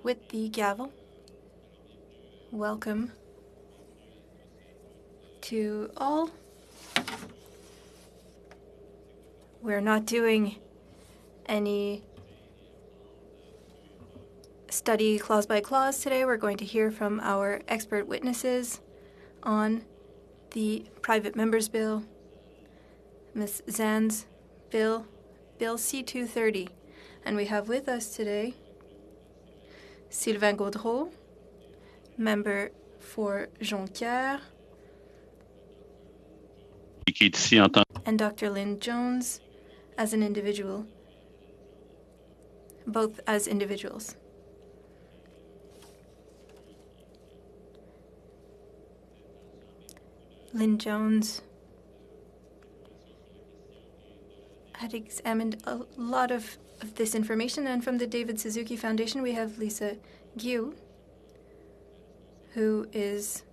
with the gavel. Welcome to all. We're not doing any study clause by clause today. We're going to hear from our expert witnesses on the Private Members Bill, Ms. Zan's bill, Bill C-230. And we have with us today Sylvain Gaudreault, member for Jonquière, and Dr. Lynn Jones as an individual, both as individuals. Lynn Jones had examined a lot of this information, and from the David Suzuki Foundation we have Lisa Guillou, who is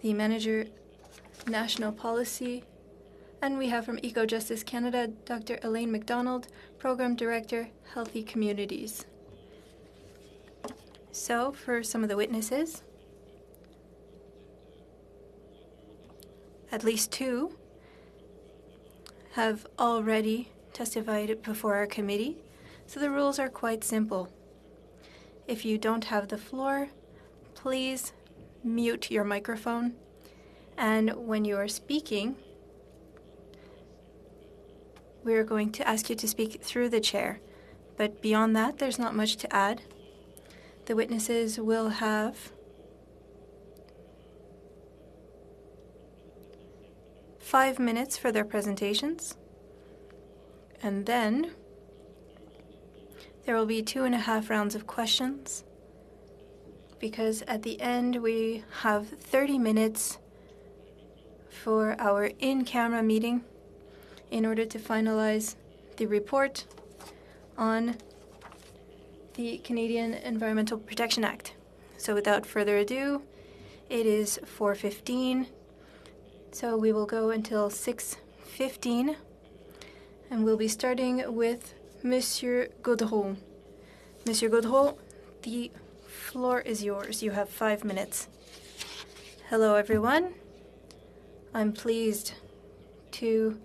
the Manager National Policy, and we have from Eco Justice Canada Dr. Elaine McDonald, Program Director, Healthy Communities. So for some of the witnesses, at least two have already testified before our committee, so the rules are quite simple. If you don't have the floor, please mute your microphone, and when you are speaking, we're going to ask you to speak through the chair. But beyond that, there's not much to add. The witnesses will have 5 minutes for their presentations, and then there will be 2.5 rounds of questions, because at the end we have 30 minutes for our in-camera meeting in order to finalize the report on the Canadian Environmental Protection Act. So without further ado, it is 4:15. So we will go until 6:15, and we'll be starting with Monsieur Gaudreault. Monsieur Gaudreault, the floor is yours. You have 5 minutes. Hello, everyone. I'm pleased to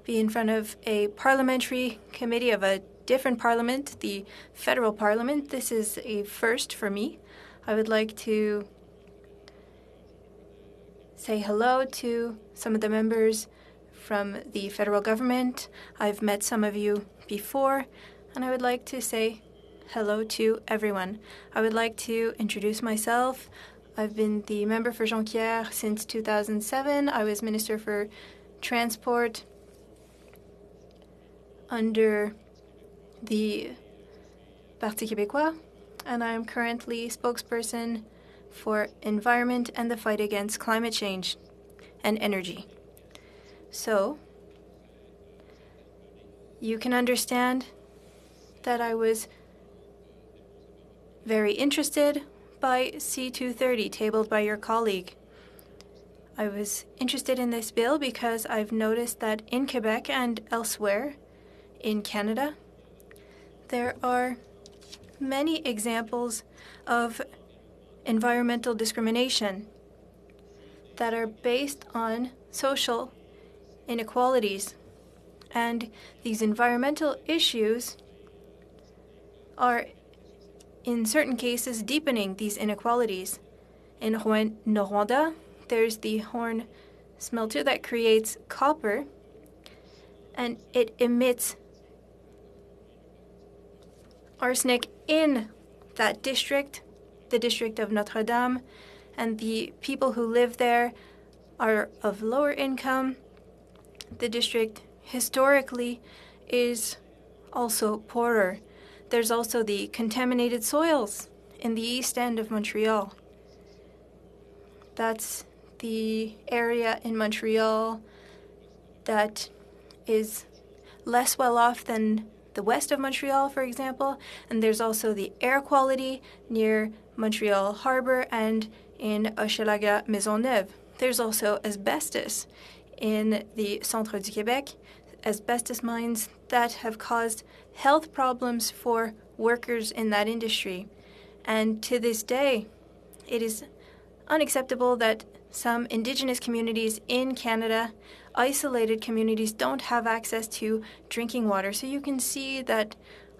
be in front of a parliamentary committee of a different parliament, the federal parliament. This is a first for me. I would like to say hello to some of the members from the federal government. I've met some of you before, and I would like to say hello to everyone. I would like to introduce myself. I've been the member for Jonquière since 2007. I was Minister for Transport under the Parti québécois, and I am currently spokesperson for environment and the fight against climate change and energy. So you can understand that I was very interested by C-230 tabled by your colleague. I was interested in this bill because I've noticed that in Quebec and elsewhere in Canada, there are many examples of environmental discrimination that are based on social inequalities. And these environmental issues are, in certain cases, deepening these inequalities. In Rwanda, there's the Horn smelter that creates copper, and it emits arsenic in that district, the district of Notre Dame, and the people who live there are of lower income. The district historically is also poorer. There's also the contaminated soils in the east end of Montreal. That's the area in Montreal that is less well off than the west of Montreal, for example, and there's also the air quality near Montreal Harbor and in Hochelaga Maisonneuve. There's also asbestos in the Centre du Québec, asbestos mines that have caused health problems for workers in that industry. And to this day, it is unacceptable that some Indigenous communities in Canada, isolated communities, don't have access to drinking water. So you can see that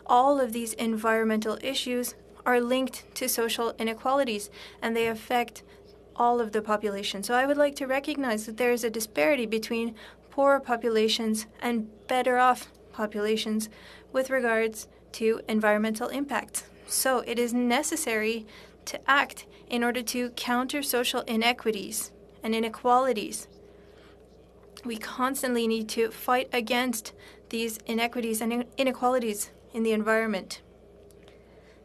all of these environmental issues are linked to social inequalities, and they affect all of the population. So I would like to recognize that there is a disparity between poorer populations and better off populations with regards to environmental impact. So it is necessary to act in order to counter social inequities and inequalities. We constantly need to fight against these inequities and inequalities in the environment.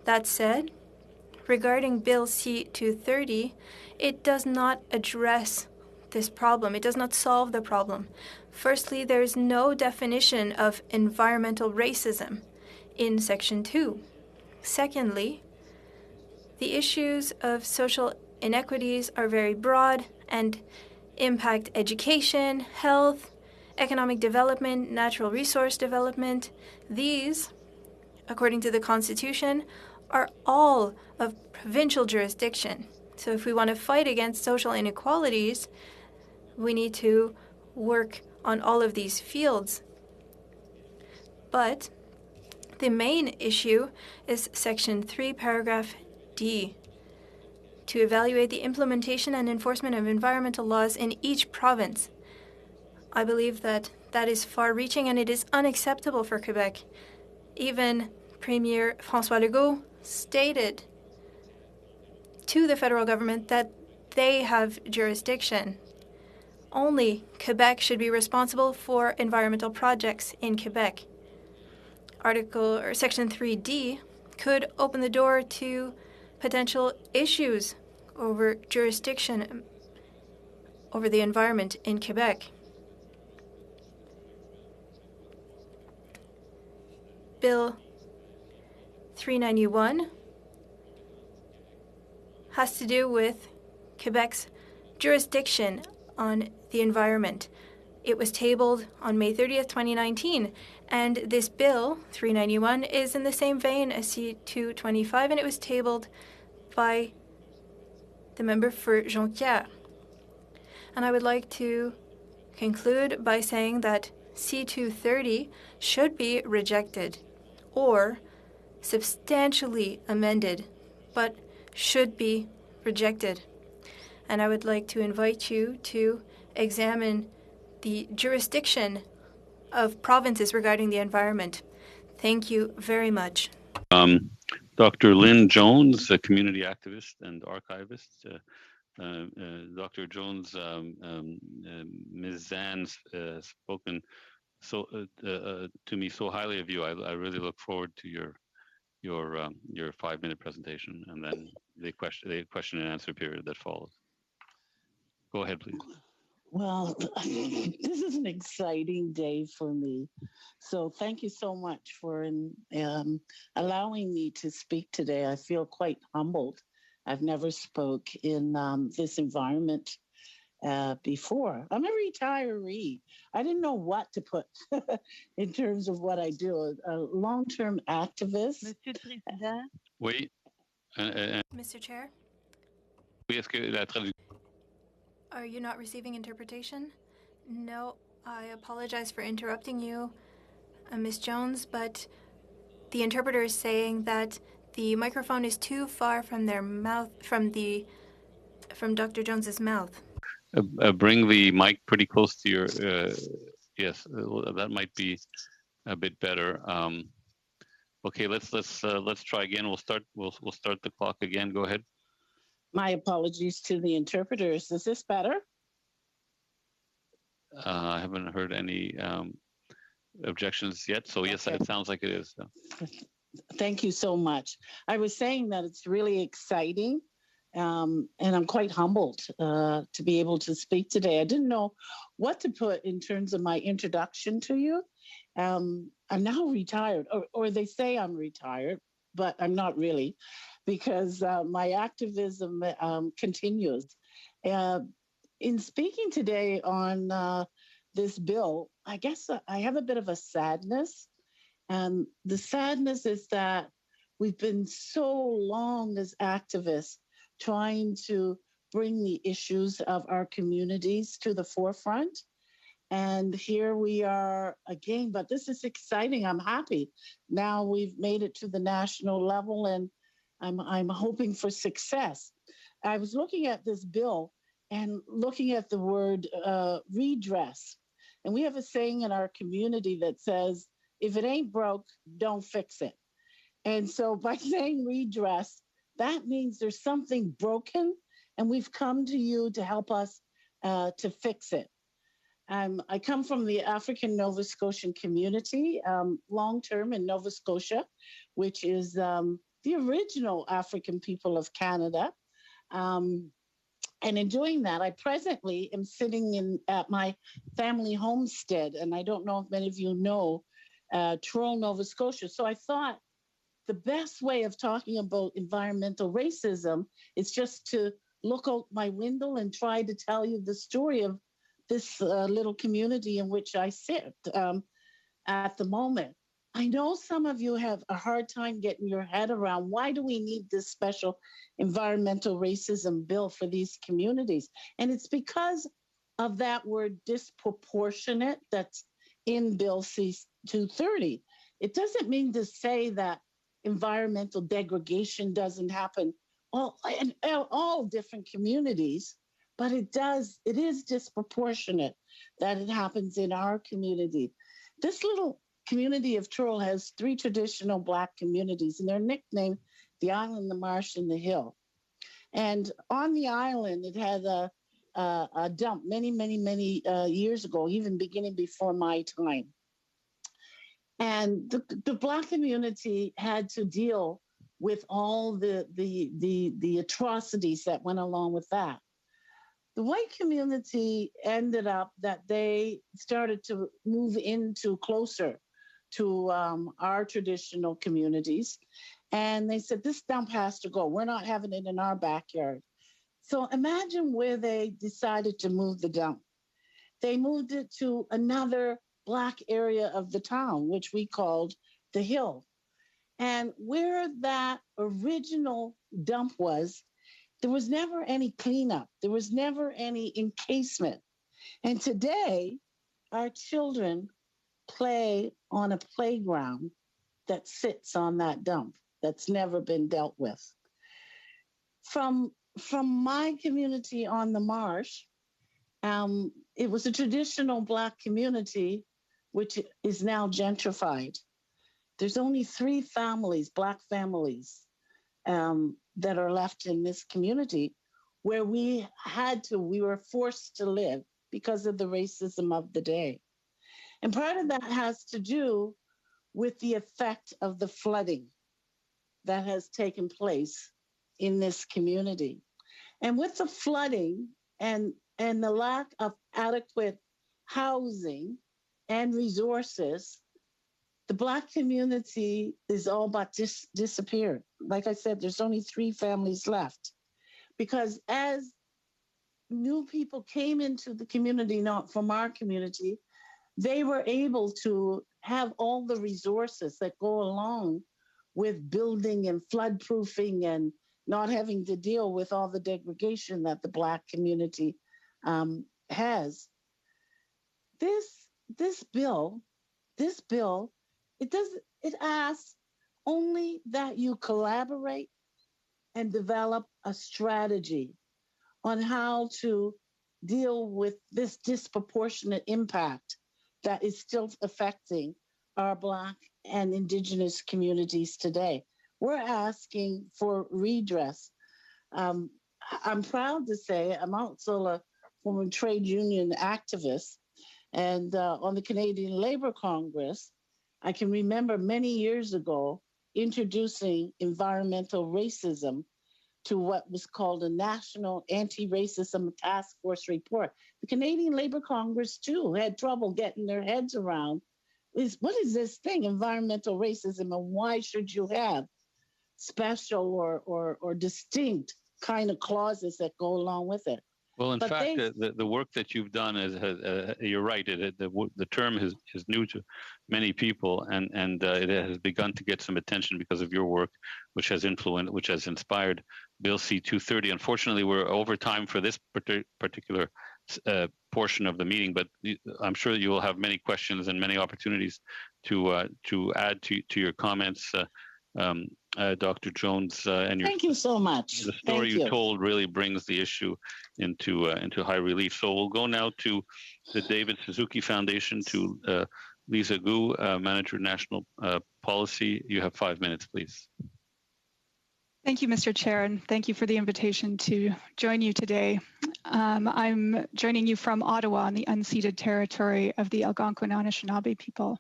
That said, regarding Bill C-230, it does not address this problem. It does not solve the problem. Firstly, there is no definition of environmental racism in Section 2. Secondly, the issues of social inequities are very broad and impact education, health, economic development, natural resource development. These, according to the Constitution, are all of provincial jurisdiction. So if we want to fight against social inequalities, we need to work on all of these fields. But the main issue is Section 3, Paragraph D, to evaluate the implementation and enforcement of environmental laws in each province. I believe that that is far-reaching and it is unacceptable for Quebec. Even Premier François Legault stated to the federal government that they have jurisdiction. Only Quebec should be responsible for environmental projects in Quebec. Section 3D could open the door to potential issues over jurisdiction over the environment in Quebec. Bill 391 has to do with Quebec's jurisdiction on the environment. It was tabled on May 30th, 2019, and this Bill 391 is in the same vein as C-225, and it was tabled by the member for Jonquière. And I would like to conclude by saying that C-230 should be rejected or substantially amended, but should be rejected. And I would like to invite you to examine the jurisdiction of provinces regarding the environment. Thank you very much. Dr. Lynn Jones, a community activist and archivist. Dr. Jones, Ms. Zan's spoken to me so highly of you. I really look forward to your 5-minute presentation and then the question and answer period that follows. Go ahead, please. Well, this is an exciting day for me. So thank you so much for allowing me to speak today. I feel quite humbled. I've never spoke in this environment before. I'm a retiree. I didn't know what to put in terms of what I do. A long-term activist. Monsieur le Président. Oui. Mr. Chair? Oui, est-ce que la traduction... Are you not receiving interpretation? No, I apologize for interrupting you, Ms. Jones, but the interpreter is saying that the microphone is too far from their mouth, from Dr. Jones's mouth. Bring the mic pretty close to your, yes, that might be a bit better. Okay, let's try again. We'll start the clock again. Go ahead. My apologies to the interpreters. Is this better? I haven't heard any objections yet. So yes, it sounds like it is. Thank you so much. I was saying that it's really exciting, and I'm quite humbled to be able to speak today. I didn't know what to put in terms of my introduction to you. I'm now retired, or they say I'm retired, but I'm not really, because my activism continues. In speaking today on this bill, I guess I have a bit of a sadness. And the sadness is that We've been so long as activists trying to bring the issues of our communities to the forefront. And here we are again, but this is exciting. I'm happy. Now we've made it to the national level, and I'm hoping for success. I was looking at this bill and looking at the word redress. And we have a saying in our community that says, if it ain't broke, don't fix it. And so by saying redress, that means there's something broken, and we've come to you to help us to fix it. I come from the African Nova Scotian community, long-term in Nova Scotia, which is the original African people of Canada. And in doing that, I presently am sitting at my family homestead, and I don't know if many of you know Truro, Nova Scotia. So I thought the best way of talking about environmental racism is just to look out my window and try to tell you the story of this little community in which I sit at the moment. I know some of you have a hard time getting your head around why do we need this special environmental racism bill for these communities? And it's because of that word disproportionate that's in Bill C-230. It doesn't mean to say that environmental degradation doesn't happen in all different communities, but it is disproportionate that it happens in our community. This little community of Truro has 3 traditional Black communities, and they're nicknamed the Island, the Marsh, and the Hill. And on the island, it had a dump many years ago, even beginning before my time. And the Black community had to deal with all the atrocities that went along with that. The white community ended up that they started to move into closer to our traditional communities. And they said, this dump has to go. We're not having it in our backyard. So imagine where they decided to move the dump. They moved it to another Black area of the town, which we called the Hill. And where that original dump was, there was never any cleanup. There was never any encasement. And today, our children play on a playground that sits on that dump that's never been dealt with. From my community on the Marsh, it was a traditional Black community, which is now gentrified. There's only 3 families, Black families, that are left in this community where we were forced to live because of the racism of the day. And part of that has to do with the effect of the flooding that has taken place in this community. And with the flooding and the lack of adequate housing and resources, the Black community is all but disappeared. Like I said, there's only 3 families left. Because as new people came into the community, not from our community, they were able to have all the resources that go along with building and flood proofing and not having to deal with all the degradation that the Black community has. This bill, it asks only that you collaborate and develop a strategy on how to deal with this disproportionate impact that is still affecting our Black and Indigenous communities today. We're asking for redress. I'm proud to say I'm also a former trade union activist, and on the Canadian Labour Congress, I can remember many years ago introducing environmental racism to what was called a National Anti-Racism Task Force report. The Canadian Labour Congress, too, had trouble getting their heads around what is this thing, environmental racism, and why should you have special or distinct kind of clauses that go along with it? Well, in But fact, they, the work that you've done you're right. The term is new to many people, and it has begun to get some attention because of your work, which has inspired Bill C-230. Unfortunately, we're over time for this particular portion of the meeting, but I'm sure you will have many questions and many opportunities to add to your comments. Dr. Jones, and thank you so much. the story Thank you told really brings the issue into high relief. So we'll go now to the David Suzuki Foundation, to Lisa Gu, Manager National Policy. You have 5 minutes, please. Thank you, Mr. Chair, and thank you for the invitation to join you today. I'm joining you from Ottawa on the unceded territory of the Algonquin Anishinaabe people.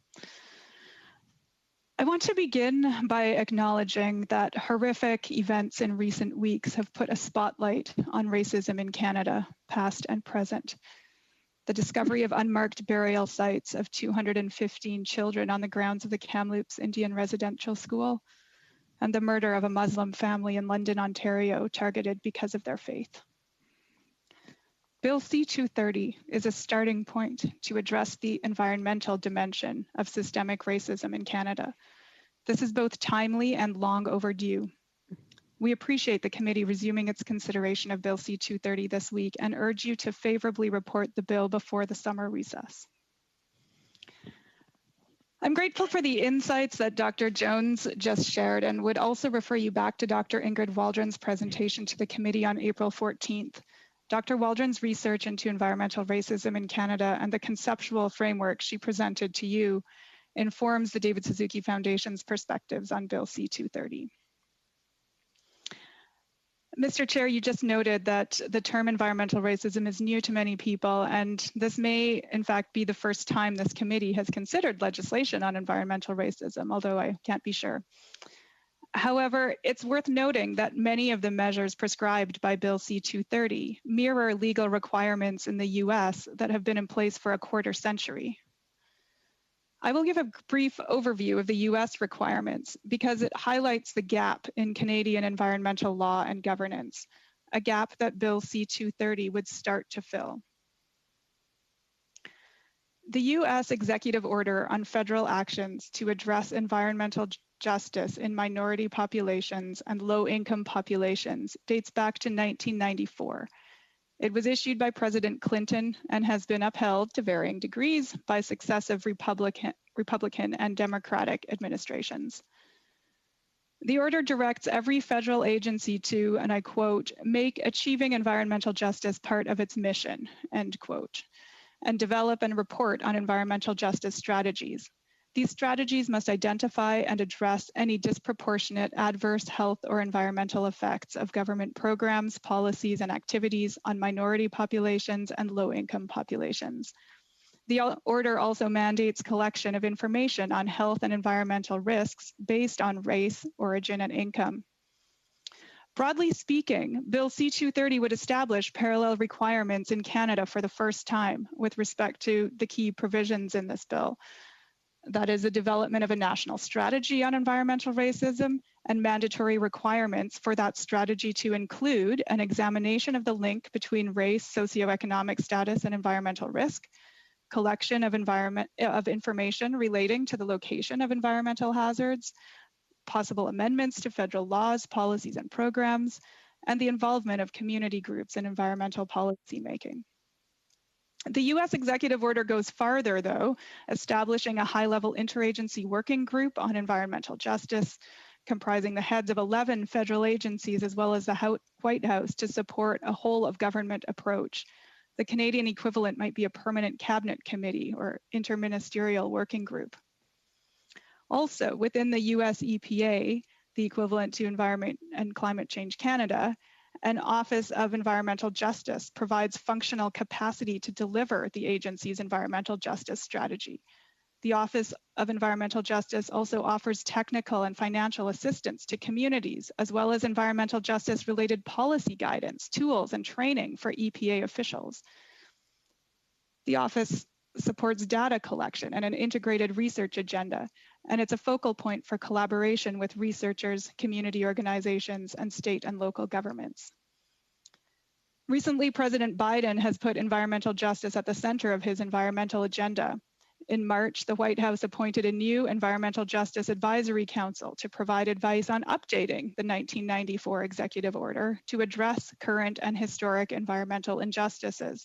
I want to begin by acknowledging that horrific events in recent weeks have put a spotlight on racism in Canada, past and present. The discovery of unmarked burial sites of 215 children on the grounds of the Kamloops Indian Residential School, and the murder of a Muslim family in London, Ontario, targeted because of their faith. Bill C-230 is a starting point to address the environmental dimension of systemic racism in Canada. This is both timely and long overdue. We appreciate the committee resuming its consideration of Bill C-230 this week and urge you to favorably report the bill before the summer recess. I'm grateful for the insights that Dr. Jones just shared and would also refer you back to Dr. Ingrid Waldron's presentation to the committee on April 14th. Dr. Waldron's research into environmental racism in Canada and the conceptual framework she presented to you informs the David Suzuki Foundation's perspectives on Bill C-230. Mr. Chair, you just noted that the term environmental racism is new to many people, and this may in fact be the first time this committee has considered legislation on environmental racism, although I can't be sure. However, it's worth noting that many of the measures prescribed by Bill C-230 mirror legal requirements in the US that have been in place for a quarter century. I will give a brief overview of the US requirements because it highlights the gap in Canadian environmental law and governance, a gap that Bill C-230 would start to fill. The US Executive Order on Federal Actions to Address Environmental Justice in Minority Populations and Low-Income Populations dates back to 1994. It was issued by President Clinton and has been upheld to varying degrees by successive Republican and Democratic administrations. The order directs every federal agency to, and I quote, make achieving environmental justice part of its mission, end quote, and develop and report on environmental justice strategies. These strategies must identify and address any disproportionate adverse health or environmental effects of government programs, policies, and activities on minority populations and low-income populations. The order also mandates collection of information on health and environmental risks based on race, origin, and income. Broadly speaking, Bill C-230 would establish parallel requirements in Canada for the first time with respect to the key provisions in this bill. That is the development of a national strategy on environmental racism and mandatory requirements for that strategy to include an examination of the link between race, socioeconomic status, and environmental risk, collection of information relating to the location of environmental hazards, possible amendments to federal laws, policies, and programs, and the involvement of community groups in environmental policy making. The US executive order goes farther, though, establishing a high-level interagency working group on environmental justice, comprising the heads of 11 federal agencies as well as the White House to support a whole-of-government approach. The Canadian equivalent might be a permanent cabinet committee or interministerial working group. Also, within the US EPA, the equivalent to Environment and Climate Change Canada, an Office of Environmental Justice provides functional capacity to deliver the agency's environmental justice strategy. The Office of Environmental Justice also offers technical and financial assistance to communities, as well as environmental justice-related policy guidance, tools, and training for EPA officials. The office supports data collection and an integrated research agenda, and it's a focal point for collaboration with researchers, community organizations, and state and local governments. Recently, President Biden has put environmental justice at the center of his environmental agenda. In March, the White House appointed a new Environmental Justice Advisory Council to provide advice on updating the 1994 executive order to address current and historic environmental injustices.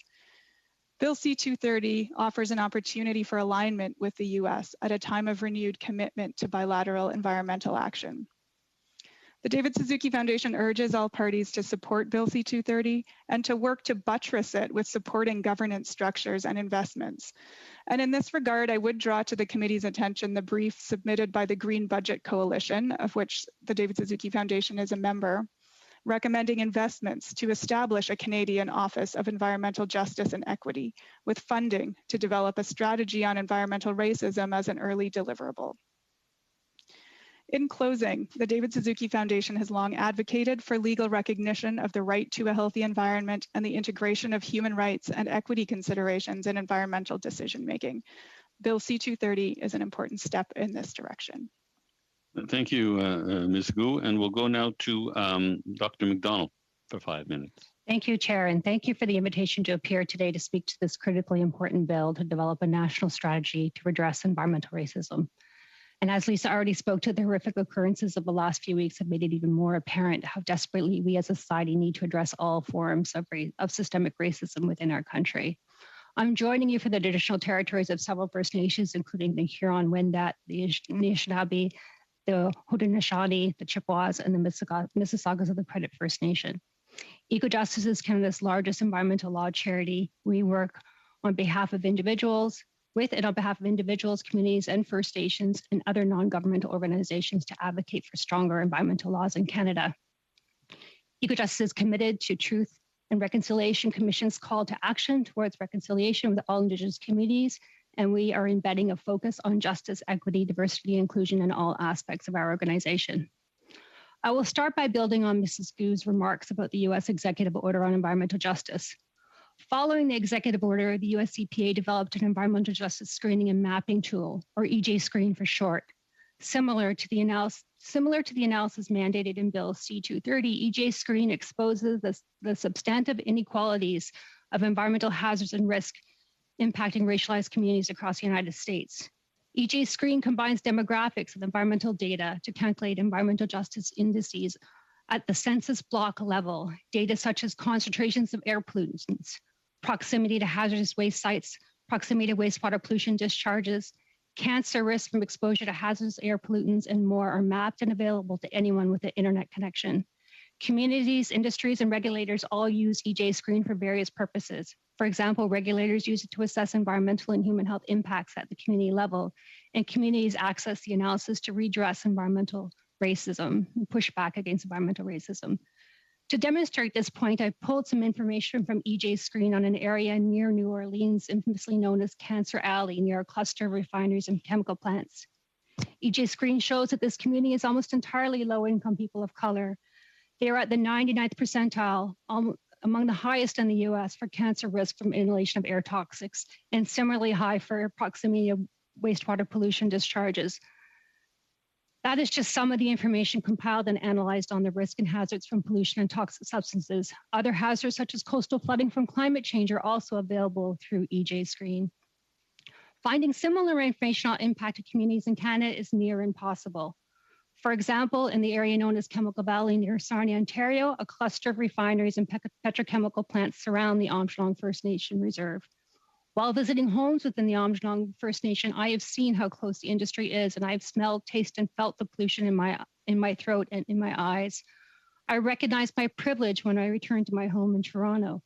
Bill C-230 offers an opportunity for alignment with the US at a time of renewed commitment to bilateral environmental action. The David Suzuki Foundation urges all parties to support Bill C-230 and to work to buttress it with supporting governance structures and investments. And in this regard, I would draw to the committee's attention the brief submitted by the Green Budget Coalition, of which the David Suzuki Foundation is a member, recommending investments to establish a Canadian Office of Environmental Justice and Equity with funding to develop a strategy on environmental racism as an early deliverable. In closing, the David Suzuki Foundation has long advocated for legal recognition of the right to a healthy environment and the integration of human rights and equity considerations in environmental decision-making. Bill C-230 is an important step in this direction. Thank you, Ms. Gu, and we'll go now to Dr. McDonald for 5 minutes. Thank you, Chair, and thank you for the invitation to appear today to speak to this critically important bill to develop a national strategy to redress environmental racism. And as Lisa already spoke to, the horrific occurrences of the last few weeks have made it even more apparent how desperately we as a society need to address all forms of systemic racism within our country. I'm joining you for the traditional territories of several First Nations, including the Huron-Wendat, the Anishinaabe, the Haudenosaunee, the Chippewas, and the Mississaugas of the Credit First Nation. EcoJustice is Canada's largest environmental law charity. We work on behalf of individuals, communities, and First Nations and other non-governmental organizations to advocate for stronger environmental laws in Canada. EcoJustice is committed to Truth and Reconciliation Commission's call to action towards reconciliation with all Indigenous communities, and we are embedding a focus on justice, equity, diversity, and inclusion in all aspects of our organization. I will start by building on Mrs. Gu's remarks about the U.S. Executive Order on Environmental Justice. Following the executive order, the US EPA developed an environmental justice screening and mapping tool, or EJ Screen for short. Similar to the analysis mandated in Bill C-230, EJ Screen exposes the substantive inequalities of environmental hazards and risk impacting racialized communities across the United States. EJ Screen combines demographics with environmental data to calculate environmental justice indices at the census block level, data such as concentrations of air pollutants, proximity to hazardous waste sites, proximity to wastewater pollution discharges, cancer risk from exposure to hazardous air pollutants, and more are mapped and available to anyone with an internet connection. Communities, industries, and regulators all use EJ Screen for various purposes. For example, regulators use it to assess environmental and human health impacts at the community level, and communities access the analysis to redress environmental racism and push back against environmental racism. To demonstrate this point, I pulled some information from EJ Screen on an area near New Orleans, infamously known as Cancer Alley, near a cluster of refineries and chemical plants. EJ Screen shows that this community is almost entirely low-income people of color. They are at the 99th percentile, among the highest in the US for cancer risk from inhalation of air toxics, and similarly high for proximity of wastewater pollution discharges. That is just some of the information compiled and analyzed on the risk and hazards from pollution and toxic substances. Other hazards such as coastal flooding from climate change are also available through EJ Screen. Finding similar information on impacted communities in Canada is near impossible. For example, in the area known as Chemical Valley near Sarnia, Ontario, a cluster of refineries and petrochemical plants surround the Aamjiwnaang First Nation Reserve. While visiting homes within the Aamjiwnaang First Nation, I have seen how close the industry is, and I've smelled, tasted, and felt the pollution in my throat and in my eyes. I recognize my privilege when I returned to my home in Toronto.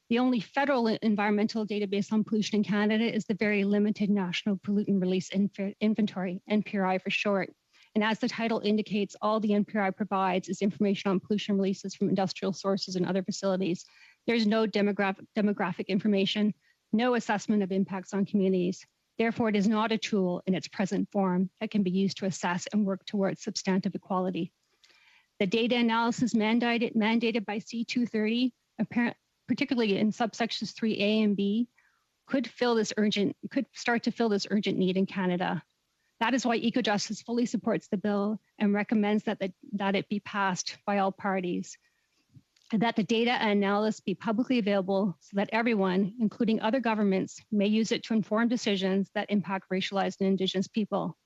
The only federal environmental database on pollution in Canada is the very limited National Pollutant Release Inventory, NPRI for short. And as the title indicates, all the NPRI provides is information on pollution releases from industrial sources and other facilities. There's no demographic information, no assessment of impacts on communities. Therefore, it is not a tool in its present form that can be used to assess and work towards substantive equality. The data analysis mandated by C-230, particularly in subsections 3A and B, could start to fill this urgent need in Canada. That is why EcoJustice fully supports the bill and recommends that it be passed by all parties. and that the data and analysis be publicly available so that everyone, including other governments, may use it to inform decisions that impact racialized and Indigenous people.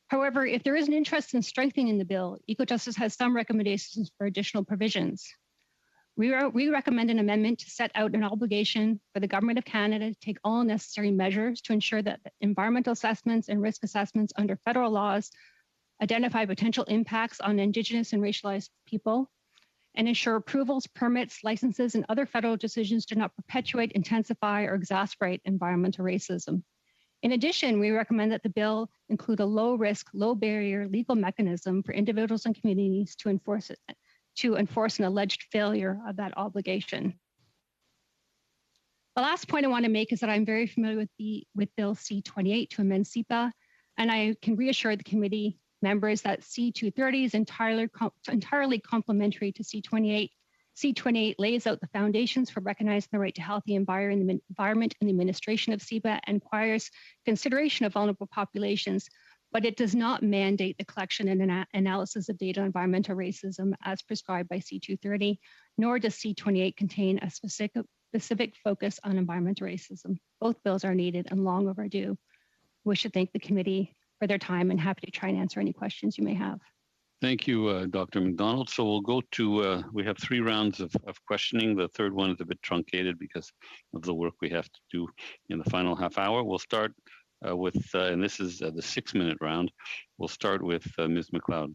However, if there is an interest in strengthening the bill, EcoJustice has some recommendations for additional provisions. We recommend an amendment to set out an obligation for the Government of Canada to take all necessary measures to ensure that environmental assessments and risk assessments under federal laws identify potential impacts on Indigenous and racialized people, and ensure approvals, permits, licenses, and other federal decisions do not perpetuate, intensify, or exacerbate environmental racism. In addition, we recommend that the bill include a low-risk, low-barrier legal mechanism for individuals and communities to enforce an alleged failure of that obligation. The last point I want to make is that I'm very familiar with Bill C-28 to amend CEPA, and I can reassure the committee members that C-230 is entirely complementary to C-28. C-28 lays out the foundations for recognizing the right to healthy environment in the administration of CEPA and requires consideration of vulnerable populations, but it does not mandate the collection and analysis of data on environmental racism as prescribed by C-230, nor does C-28 contain a specific focus on environmental racism. Both bills are needed and long overdue. We should thank the committee for their time and happy to try and answer any questions you may have. Thank you, Dr. McDonald. So we'll go to, we have 3 rounds of questioning. The third one is a bit truncated because of the work we have to do in the final half hour. We'll start with, and this is the 6-minute round. We'll start with Ms. McLeod.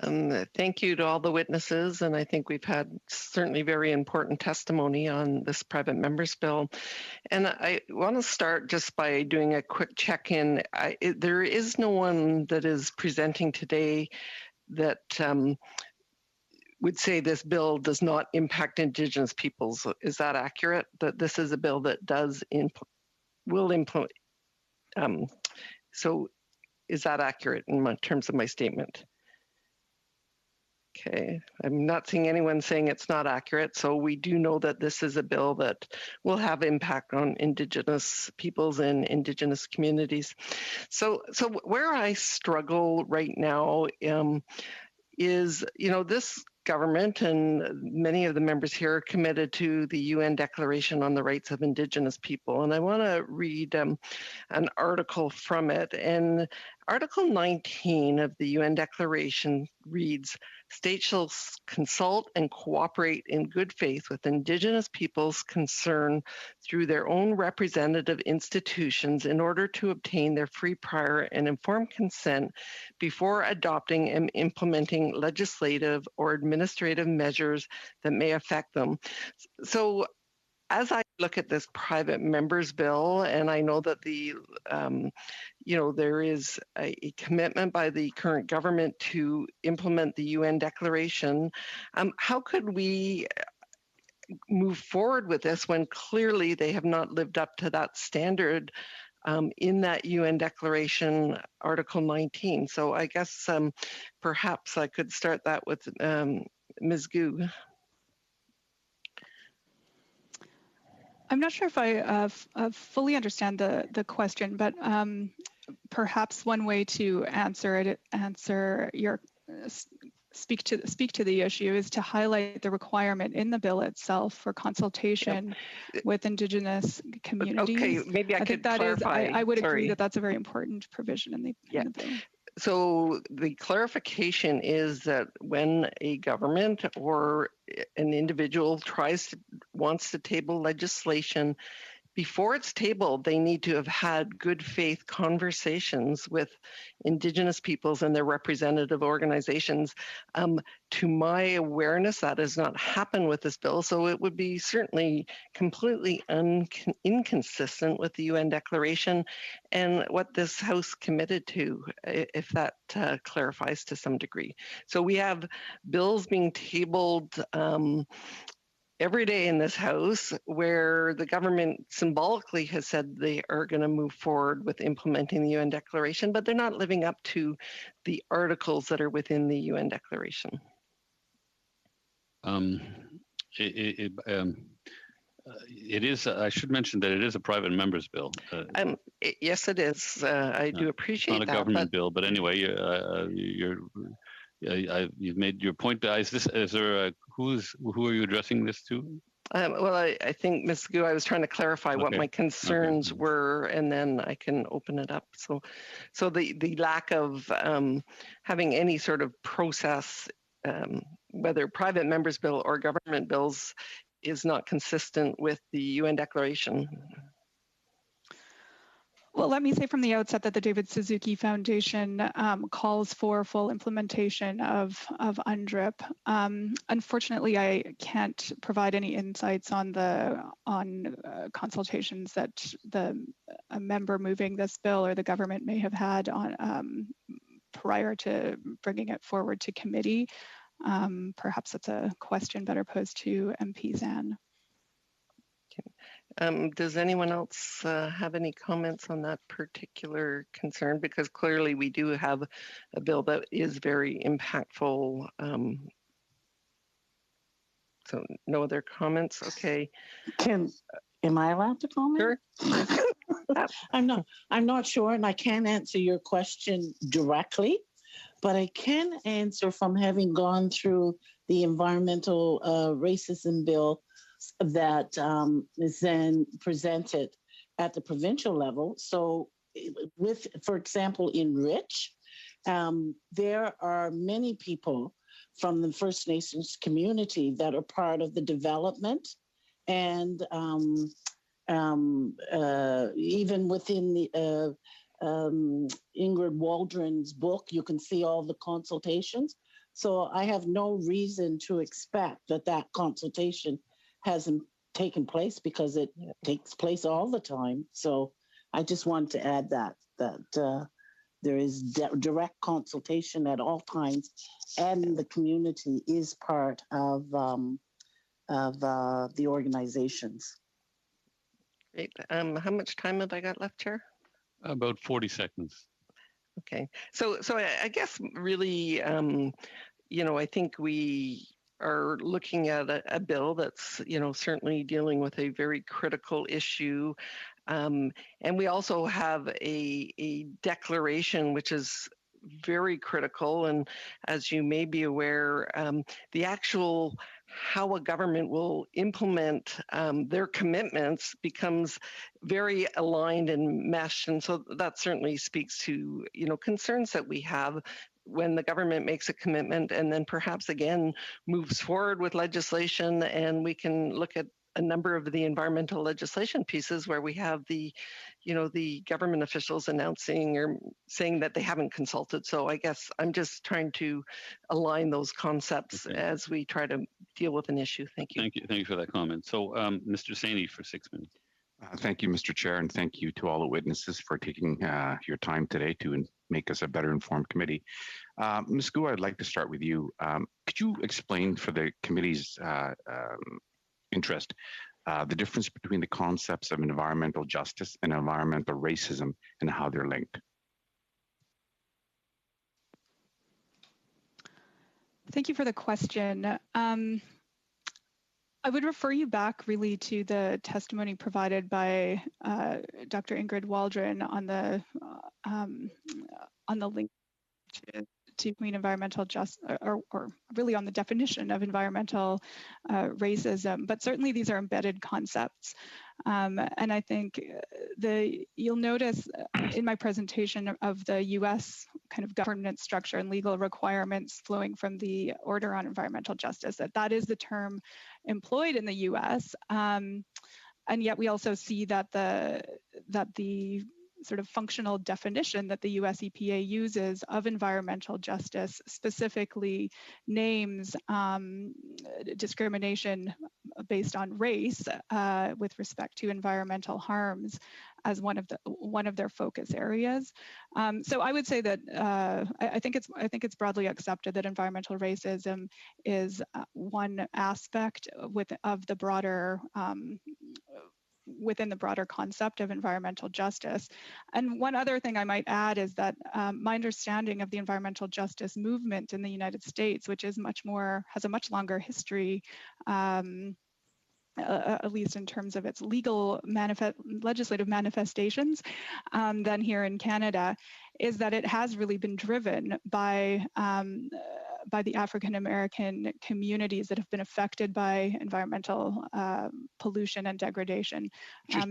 Thank you to all the witnesses, and I think we've had certainly very important testimony on this private members bill. And I want to start just by doing a quick check-in. There is no one that is presenting today that would say this bill does not impact Indigenous peoples. Is that accurate? That this is a bill that will implement? So is that accurate in terms of my statement? Okay, I'm not seeing anyone saying it's not accurate. So we do know that this is a bill that will have impact on Indigenous peoples and Indigenous communities. So where I struggle right now is, this government and many of the members here are committed to the UN Declaration on the Rights of Indigenous People. And I want to read an article from it. And Article 19 of the UN Declaration reads, "States shall consult and cooperate in good faith with Indigenous peoples concerned through their own representative institutions in order to obtain their free, prior, and informed consent before adopting and implementing legislative or administrative measures that may affect them." So as I look at this private members bill, and I know that there is a commitment by the current government to implement the UN Declaration, how could we move forward with this when clearly they have not lived up to that standard in that UN Declaration, Article 19? So I guess perhaps I could start that with Ms. Gu. I'm not sure if I fully understand the question, but perhaps one way to speak to the issue is to highlight the requirement in the bill itself for consultation with Indigenous communities. Okay, maybe I could clarify. I would agree that that's a very important provision in the bill. So the clarification is that when a government or an individual wants to table legislation, before it's tabled, they need to have had good faith conversations with Indigenous peoples and their representative organizations. To my awareness, that has not happened with this bill, so it would be certainly completely inconsistent with the UN Declaration and what this House committed to, if that clarifies to some degree. So we have bills being tabled every day in this House where the government symbolically has said they are going to move forward with implementing the UN Declaration, but they're not living up to the articles that are within the UN Declaration. It is, I should mention that it is a private members bill. Yes, it is. I do appreciate that. It's not a government bill, but anyway, you've made your point. Is there who are you addressing this to? Well, I think, Ms. Gu, I was trying to clarify what my concerns were, and then I can open it up. So the lack of having any sort of process, whether private members' bill or government bills, is not consistent with the UN Declaration. Well, let me say from the outset that the David Suzuki Foundation calls for full implementation of UNDRIP. Unfortunately, I can't provide any insights on consultations that a member moving this bill or the government may have had on prior to bringing it forward to committee. Perhaps that's a question better posed to MP Zan. Does anyone else have any comments on that particular concern? Because clearly we do have a bill that is very impactful. So no other comments? Okay. Am I allowed to comment? Sure. I'm not sure, and I can't answer your question directly, but I can answer from having gone through the environmental racism bill that is then presented at the provincial level. So for example, in Rich, there are many people from the First Nations community that are part of the development, and even within the Ingrid Waldron's book, you can see all the consultations. So I have no reason to expect that consultation hasn't taken place, because it takes place all the time. So I just wanted to add that there is direct consultation at all times, and the community is part of the organizations. Great. How much time have I got left, Chair? About 40 seconds. Okay. So I guess really, I think we are looking at a bill that's, certainly dealing with a very critical issue. And we also have a declaration which is very critical. And as you may be aware, the actual how a government will implement their commitments becomes very aligned and meshed. And so that certainly speaks to, concerns that we have when the government makes a commitment and then perhaps again moves forward with legislation. And we can look at a number of the environmental legislation pieces where we have the government officials announcing or saying that they haven't consulted. So I guess I'm just trying to align those concepts as we try to deal with an issue. Thank you. Thank you for that comment. So Mr. Saini for 6 minutes. Thank you, Mr. Chair, and thank you to all the witnesses for taking your time today to make us a better informed committee. Ms. Gu, I'd like to start with you. Could you explain for the committee's interest the difference between the concepts of environmental justice and environmental racism and how they're linked? Thank you for the question. I would refer you back really to the testimony provided by Dr. Ingrid Waldron on the link to between environmental justice, or really on the definition of environmental racism. But certainly these are embedded concepts. And I think you'll notice in my presentation of the US kind of governance structure and legal requirements flowing from the Order on Environmental Justice, that is the term employed in the US. And yet we also see that the sort of functional definition that the US EPA uses of environmental justice specifically names discrimination based on race with respect to environmental harms as one of their focus areas. So I would say that I think it's broadly accepted that environmental racism is one aspect of the broader within the broader concept of environmental justice. And one other thing I might add is that my understanding of the environmental justice movement in the United States, which is has a much longer history, at least in terms of its legislative manifestations than here in Canada, is that it has really been driven by the African American communities that have been affected by environmental pollution and degradation.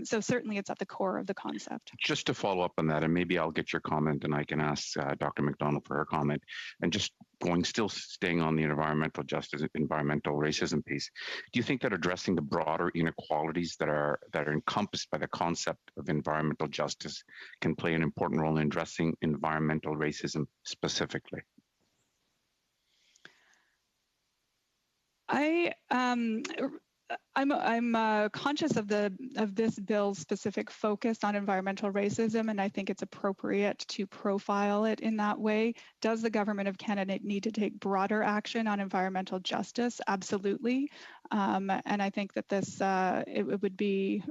So certainly it's at the core of the concept. Just to follow up on that, and maybe I'll get your comment and I can ask Dr. McDonald for her comment, and just staying on the environmental justice, environmental racism piece, do you think that addressing the broader inequalities that are encompassed by the concept of environmental justice can play an important role in addressing environmental racism specifically? I'm conscious of this bill's specific focus on environmental racism, and I think it's appropriate to profile it in that way. Does the Government of Canada need to take broader action on environmental justice? Absolutely. And I think that this it would be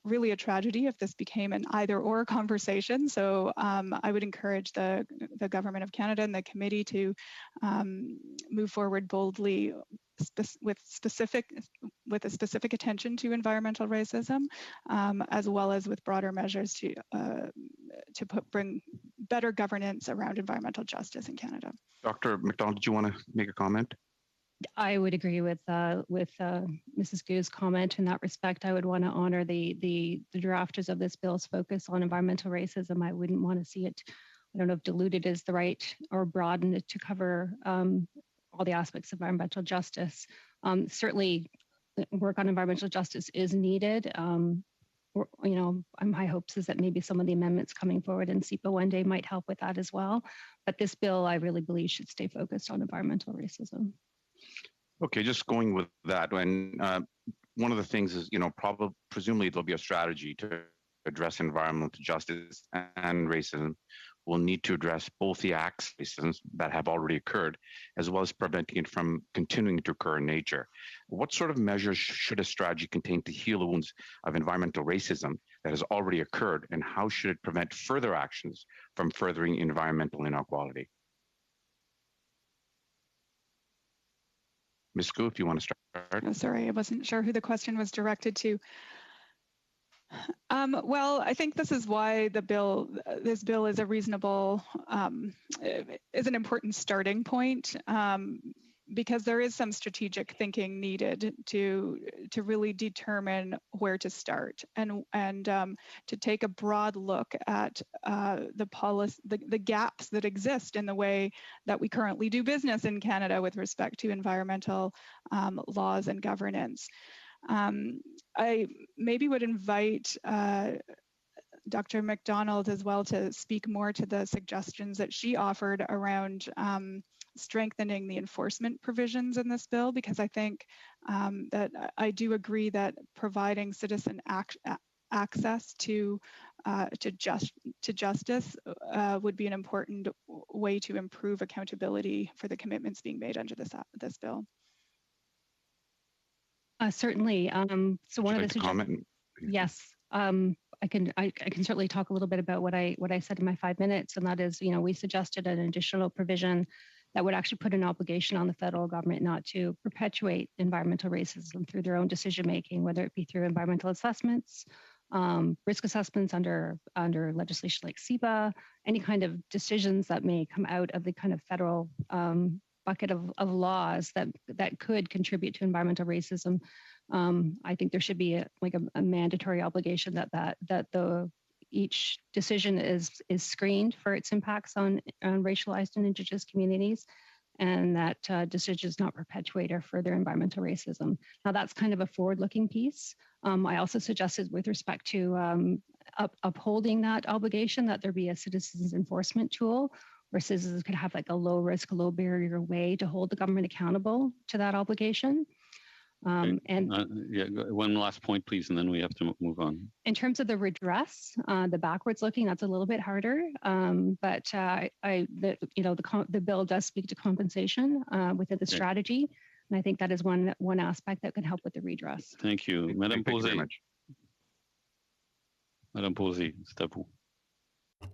really a tragedy if this became an either-or conversation. So I would encourage the Government of Canada and the committee to move forward boldly with a specific attention to environmental racism, as well as with broader measures to bring better governance around environmental justice in Canada. Dr. McDonald, did you want to make a comment? I would agree with Mrs. Gu's comment in that respect. I would want to honor the drafters of this bill's focus on environmental racism. I wouldn't want to see it, I don't know if diluted is the right, or broaden it to cover all the aspects of environmental justice. Certainly, work on environmental justice is needed. My hopes is that maybe some of the amendments coming forward in SEPA one day might help with that as well. But this bill, I really believe, should stay focused on environmental racism. Okay, just going with that, when one of the things is, presumably there'll be a strategy to address environmental justice and racism. We'll need to address both the acts of racism that have already occurred, as well as preventing it from continuing to occur in nature. What sort of measures should a strategy contain to heal the wounds of environmental racism that has already occurred, and how should it prevent further actions from furthering environmental inequality? Ms. Gu, if you want to start. Oh, sorry, I wasn't sure who the question was directed to. Well, I think this is why this bill is a reasonable, is an important starting point, because there is some strategic thinking needed to really determine where to start and to take a broad look at the gaps that exist in the way that we currently do business in Canada with respect to environmental laws and governance. I maybe would invite Dr. McDonald as well to speak more to the suggestions that she offered around strengthening the enforcement provisions in this bill, because I think that I do agree that providing citizen access to justice would be an important way to improve accountability for the commitments being made under this bill. Certainly. So one of the suggestions. Yes, I can certainly talk a little bit about what I said in my 5 minutes, and that is, we suggested an additional provision that would actually put an obligation on the federal government not to perpetuate environmental racism through their own decision making, whether it be through environmental assessments, risk assessments under legislation like SEPA, any kind of decisions that may come out of the kind of federal bucket of laws that could contribute to environmental racism. I think there should be a mandatory obligation that each decision is screened for its impacts on racialized and Indigenous communities, and that decisions not perpetuate or further environmental racism. Now, that's kind of a forward-looking piece. I also suggested, with respect to upholding that obligation, that there be a citizens enforcement tool where citizens could have a low risk, low barrier way to hold the government accountable to that obligation. One last point, please, and then we have to move on. In terms of the redress, the backwards looking, that's a little bit harder. But the bill does speak to compensation within the strategy, and I think that is one aspect that can help with the redress. Thank you, Madame Posey. Madame Posey, c'est à vous.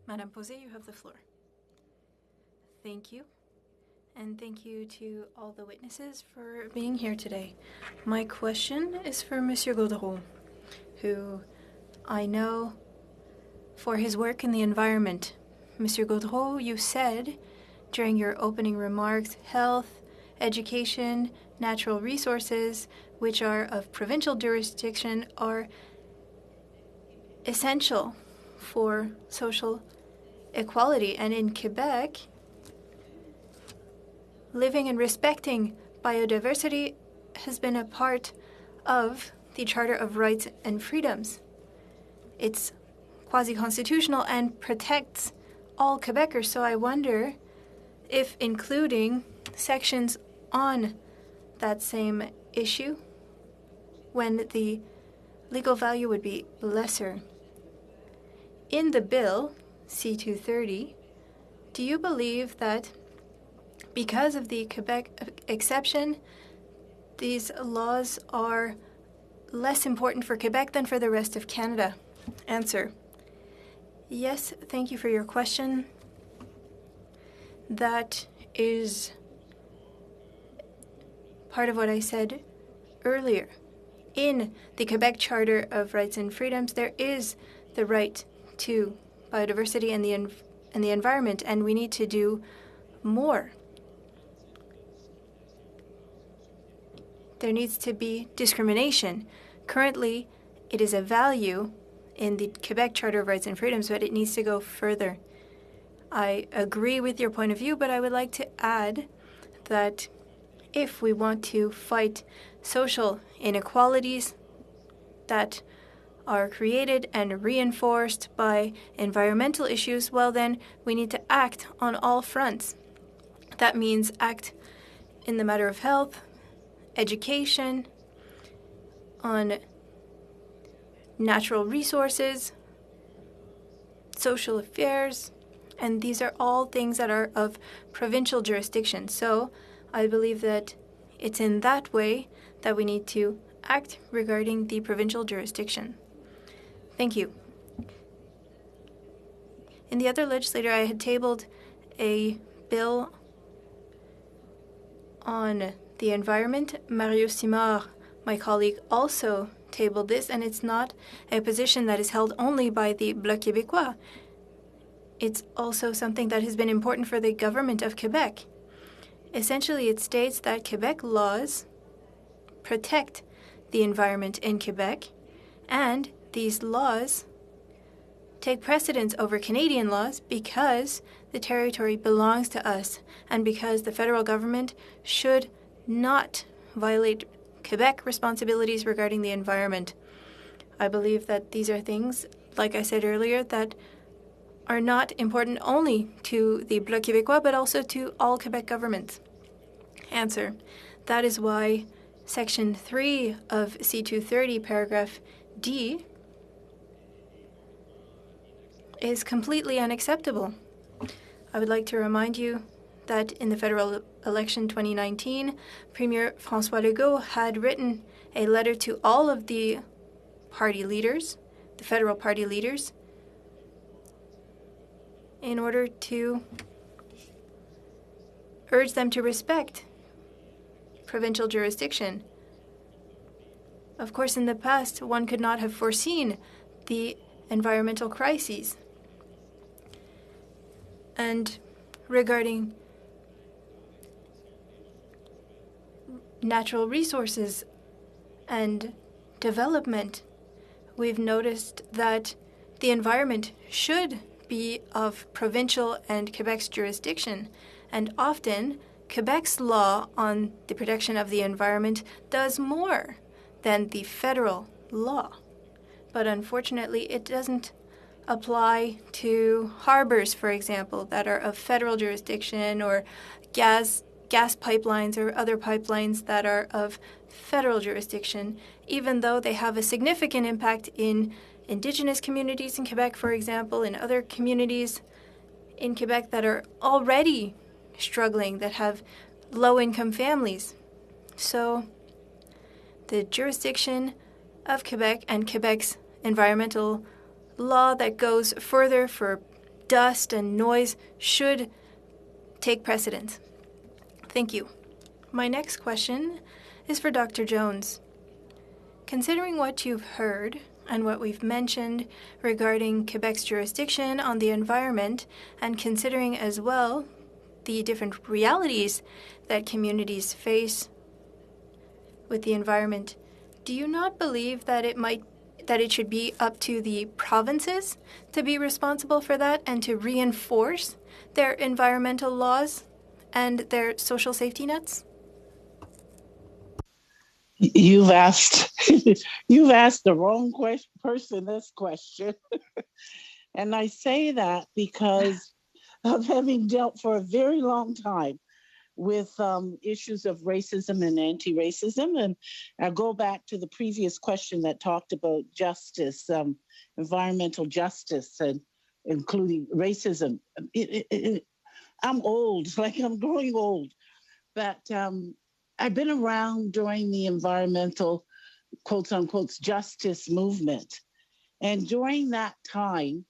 Madame Posey, you have the floor. Thank you. And thank you to all the witnesses for being here today. My question is for Monsieur Gaudreault, who I know for his work in the environment. Monsieur Gaudreault, you said during your opening remarks, health, education, natural resources, which are of provincial jurisdiction, are essential for social equality. And in Quebec, living and respecting biodiversity has been a part of the Charter of Rights and Freedoms. It's quasi-constitutional and protects all Quebecers. So I wonder if including sections on that same issue, when the legal value would be lesser. In the bill, C-230, do you believe that because of the Quebec exception, these laws are less important for Quebec than for the rest of Canada? Answer: yes, thank you for your question. That is part of what I said earlier. In the Quebec Charter of Rights and Freedoms, there is the right to biodiversity and the environment, and we need to do more. There needs to be discrimination. Currently, it is a value in the Quebec Charter of Rights and Freedoms, but it needs to go further. I agree with your point of view, but I would like to add that if we want to fight social inequalities that are created and reinforced by environmental issues, well then, we need to act on all fronts. That means act in the matter of health, education, on natural resources, social affairs, and these are all things that are of provincial jurisdiction. So I believe that it's in that way that we need to act regarding the provincial jurisdiction. Thank you. In the other legislature, I had tabled a bill on the environment. Mario Simard, my colleague, also tabled this, and it's not a position that is held only by the Bloc Québécois. It's also something that has been important for the government of Quebec. Essentially, it states that Quebec laws protect the environment in Quebec, and these laws take precedence over Canadian laws because the territory belongs to us and because the federal government should not violate Quebec responsibilities regarding the environment. I believe that these are things, like I said earlier, that are not important only to the Bloc Québécois, but also to all Quebec governments. Answer: that is why Section 3 of C-230, paragraph D, is completely unacceptable. I would like to remind you that in the federal election 2019, Premier François Legault had written a letter to all of the party leaders, the federal party leaders, in order to urge them to respect provincial jurisdiction. Of course, in the past, one could not have foreseen the environmental crises. And regarding natural resources and development, we've noticed that the environment should be of provincial and Quebec's jurisdiction, and often Quebec's law on the protection of the environment does more than the federal law. But unfortunately, it doesn't apply to harbors, for example, that are of federal jurisdiction, or gas pipelines or other pipelines that are of federal jurisdiction, even though they have a significant impact in Indigenous communities in Quebec, for example, in other communities in Quebec that are already struggling, that have low-income families. So the jurisdiction of Quebec and Quebec's environmental law that goes further for dust and noise should take precedence. Thank you. My next question is for Dr. Jones. Considering what you've heard and what we've mentioned regarding Quebec's jurisdiction on the environment, and considering as well the different realities that communities face with the environment, do you not believe that it should be up to the provinces to be responsible for that and to reinforce their environmental laws and their social safety nets? You've asked you've asked the wrong person this question. And I say that because of having dealt for a very long time with issues of racism and anti-racism. And I go back to the previous question that talked about justice, environmental justice, and including racism. I'm old, like I'm growing old, but I've been around during the environmental, quotes unquote, justice movement. And during that time,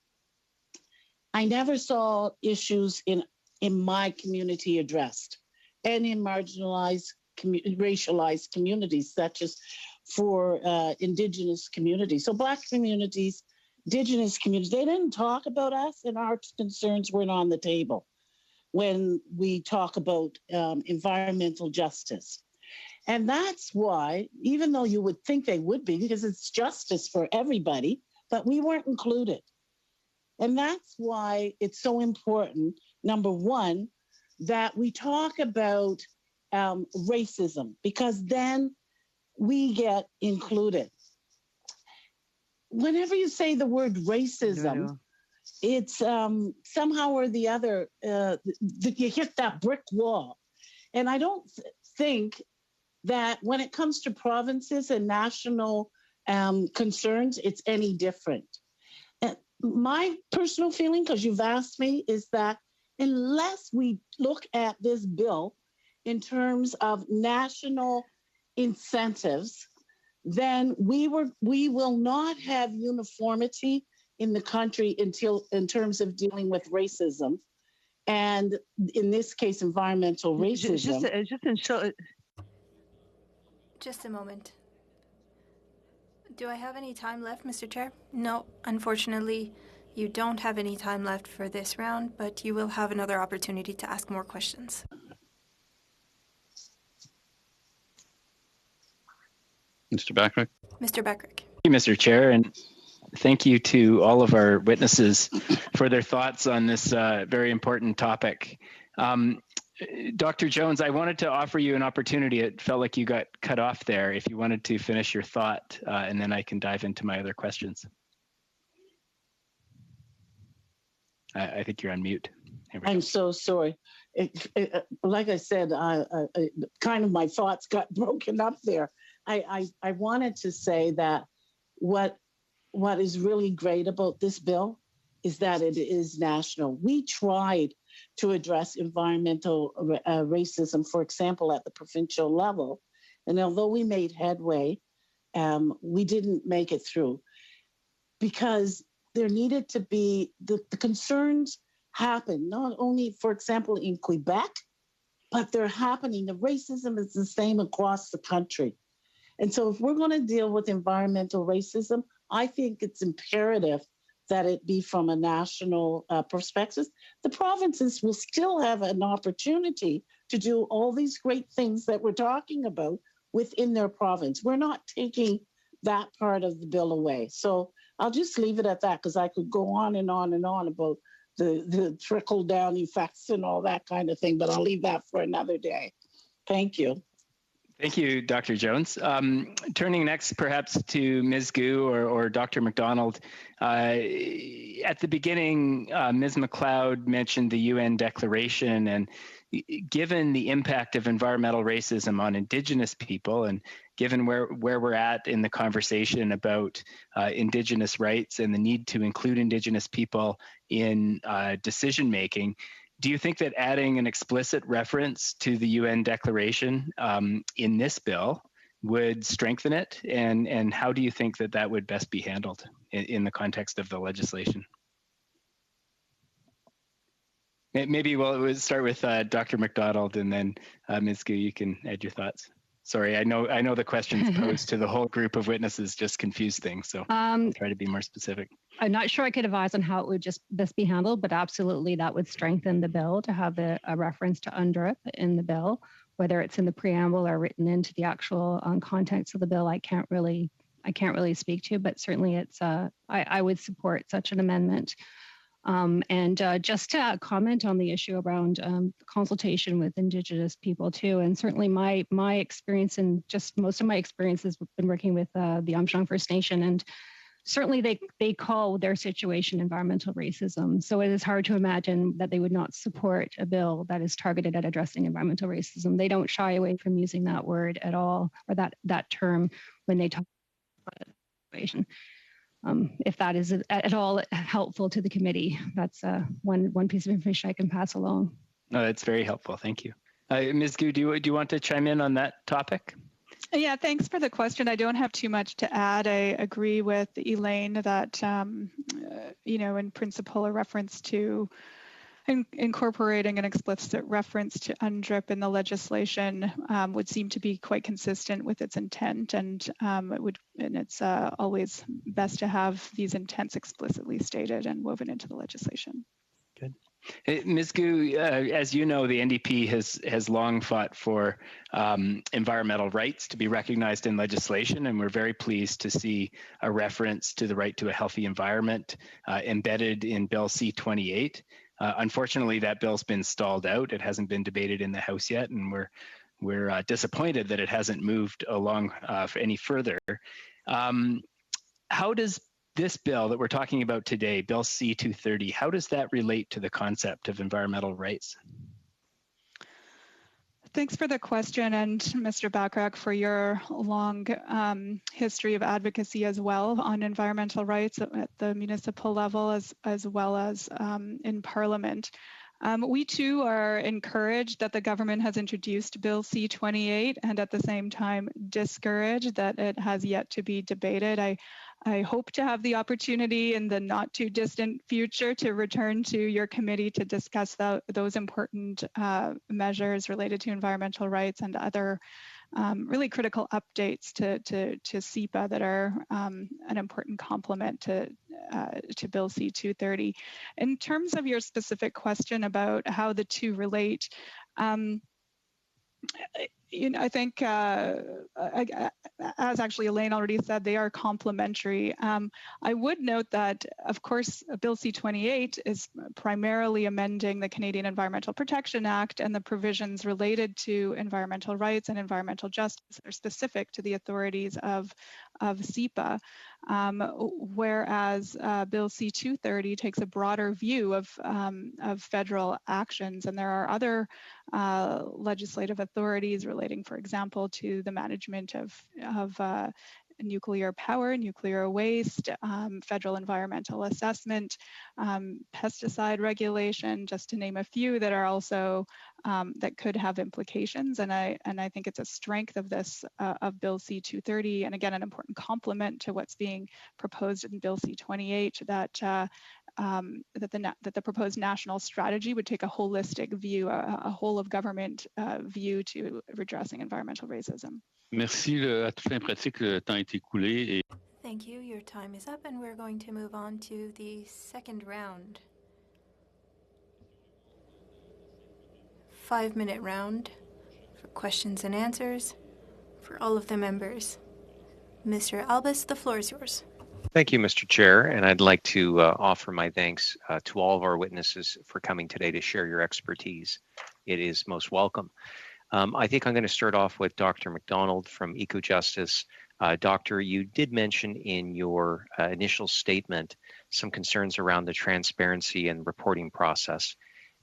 I never saw issues in my community addressed, and in marginalized, racialized communities, such as for Indigenous communities. So Black communities, Indigenous communities, they didn't talk about us, and our concerns weren't on the table when we talk about environmental justice. And that's why, even though you would think they would be, because it's justice for everybody, but we weren't included. And that's why it's so important, number one, that we talk about racism, because then we get included. Whenever you say the word racism, it's somehow or the other, you hit that brick wall. And I don't think that when it comes to provinces and national concerns, it's any different. And my personal feeling, because you've asked me, is that unless we look at this bill in terms of national incentives, then we will not have uniformity in the country in terms of dealing with racism, and in this case, environmental racism. Just a moment. Do I have any time left, Mr. Chair? No, unfortunately, you don't have any time left for this round, but you will have another opportunity to ask more questions. Mr. Bachrach. Mr. Bachrach. Thank you, Mr. Chair, and thank you to all of our witnesses for their thoughts on this very important topic. Dr. Jones, I wanted to offer you an opportunity. It felt like you got cut off there. If you wanted to finish your thought, and then I can dive into my other questions. I think you're on mute. I'm so sorry. Like I said, kind of my thoughts got broken up there. I wanted to say that what is really great about this bill is that it is national. We tried to address environmental racism, for example, at the provincial level. And although we made headway, we didn't make it through because there needed to be, the concerns happen, not only, for example, in Quebec, but they're happening. The racism is the same across the country. And so if we're going to deal with environmental racism, I think it's imperative that it be from a national perspective. The provinces will still have an opportunity to do all these great things that we're talking about within their province. We're not taking that part of the bill away. So I'll just leave it at that, because I could go on and on and on about the trickle down effects and all that kind of thing, but I'll leave that for another day. Thank you. Thank you, Dr. Jones. Turning next perhaps to Ms. Gu or Dr. McDonald. At the beginning, Ms. McLeod mentioned the UN Declaration, and given the impact of environmental racism on Indigenous people, and given where we're at in the conversation about Indigenous rights and the need to include Indigenous people in decision making, do you think that adding an explicit reference to the UN Declaration in this bill would strengthen it? And how do you think that that would best be handled in the context of the legislation? Maybe we'll start with Dr. McDonald, and then Ms. Gu, you can add your thoughts. Sorry, I know the questions posed to the whole group of witnesses just confuse things, so I'll try to be more specific. I'm not sure I could advise on how it would this be handled, but absolutely that would strengthen the bill to have a reference to UNDRIP in the bill, whether it's in the preamble or written into the actual context of the bill. I can't really speak to, but certainly it's I would support such an amendment. Just to comment on the issue around consultation with Indigenous people too, and certainly my experience and just most of my experience has been working with the Armstrong First Nation, and certainly they call their situation environmental racism. So it is hard to imagine that they would not support a bill that is targeted at addressing environmental racism. They don't shy away from using that word at all, or that term when they talk about situation. If that is at all helpful to the committee, that's one piece of information I can pass along. No, that's very helpful. Thank you. Ms. Gu, do you want to chime in on that topic? Yeah, thanks for the question. I don't have too much to add. I agree with Elaine that, in principle, a reference to incorporating an explicit reference to UNDRIP in the legislation would seem to be quite consistent with its intent, and it's always best to have these intents explicitly stated and woven into the legislation. Good. Ms. Gu, as you know, the NDP has long fought for environmental rights to be recognized in legislation, and we're very pleased to see a reference to the right to a healthy environment embedded in Bill C-28. Unfortunately, that bill's been stalled out. It hasn't been debated in the House yet, and we're disappointed that it hasn't moved along for any further. How does this bill that we're talking about today, Bill C-230, how does that relate to the concept of environmental rights? Thanks for the question, and Mr. Bachrach, for your long history of advocacy as well on environmental rights at the municipal level as well as in Parliament. We too are encouraged that the government has introduced Bill C-28 and at the same time discouraged that it has yet to be debated. I hope to have the opportunity in the not too distant future to return to your committee to discuss those important measures related to environmental rights and other really critical updates to SEPA that are an important complement to Bill C-230. In terms of your specific question about how the two relate, I think, as actually Elaine already said, they are complementary. I would note that, of course, Bill C-28 is primarily amending the Canadian Environmental Protection Act and the provisions related to environmental rights and environmental justice are specific to the authorities of SEPA, whereas Bill C-230 takes a broader view of federal actions, and there are other legislative authorities relating, for example, to the management of nuclear power, nuclear waste, federal environmental assessment, pesticide regulation, just to name a few that are also that could have implications. And I think it's a strength of this of Bill C-230, and again, an important complement to what's being proposed in Bill C-28 that the proposed national strategy would take a holistic view, a whole of government view to redressing environmental racism. Merci. À toute fin pratique, le temps est écoulé. Thank you. Your time is up, and we're going to move on to the second round. 5-minute round for questions and answers for all of the members. Mr. Albus, the floor is yours. Thank you, Mr. Chair, and I'd like to offer my thanks to all of our witnesses for coming today to share your expertise. It is most welcome. I think I'm going to start off with Dr. McDonald from EcoJustice. Doctor, you did mention in your initial statement some concerns around the transparency and reporting process.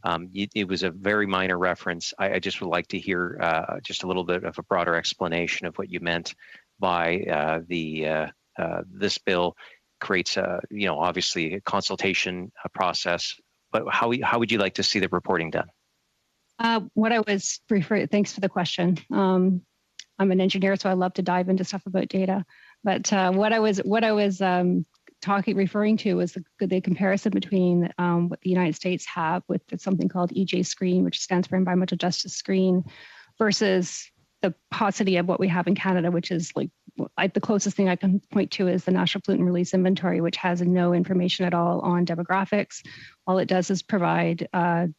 It was a very minor reference. I just would like to hear just a little bit of a broader explanation of what you meant by this bill creates obviously a consultation process, but how would you like to see the reporting done? What I was referring, thanks for the question. I'm an engineer, so I love to dive into stuff about data. But what I was referring to was the comparison between what the United States have with something called EJ Screen, which stands for Environmental Justice Screen, versus the paucity of what we have in Canada, which is like the closest thing I can point to is the National Pollutant Release Inventory, which has no information at all on demographics. All it does is provide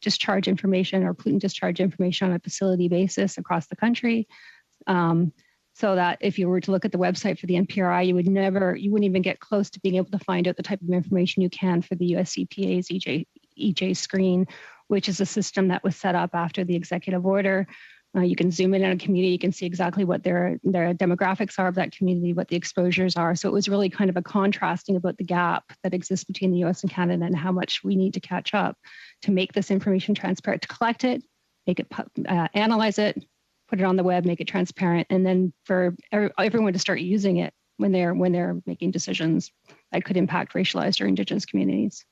discharge information or pollutant discharge information on a facility basis across the country. So that if you were to look at the website for the NPRI, you wouldn't even get close to being able to find out the type of information you can for the US EPA's EJ Screen, which is a system that was set up after the executive order. You can zoom in on a community, you can see exactly what their demographics are of that community, what the exposures are. So it was really kind of a contrasting about the gap that exists between the US and Canada and how much we need to catch up to make this information transparent, to collect it, make it, analyze it, put it on the web, make it transparent, and then for everyone to start using it when they're making decisions that could impact racialized or Indigenous communities.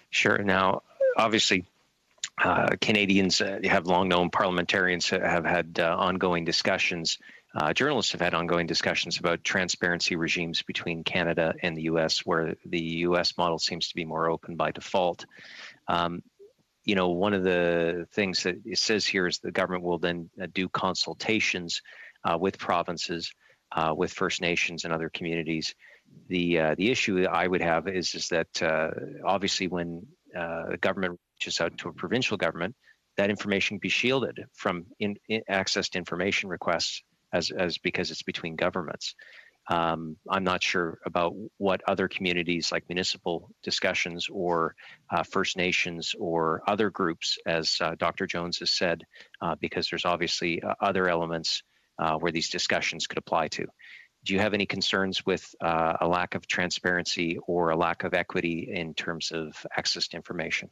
Sure. Now, obviously, Canadians have long known, parliamentarians have had ongoing discussions, journalists have had ongoing discussions about transparency regimes between Canada and the US, where the US model seems to be more open by default. You know, one of the things that it says here is the government will then do consultations with provinces, with First Nations and other communities. The issue that I would have is that obviously when the government reaches out to a provincial government, that information be shielded from access to information requests as because it's between governments. I'm not sure about what other communities like municipal discussions or First Nations or other groups, as Dr. Jones has said, because there's obviously other elements where these discussions could apply to. Do you have any concerns with a lack of transparency or a lack of equity in terms of access to information?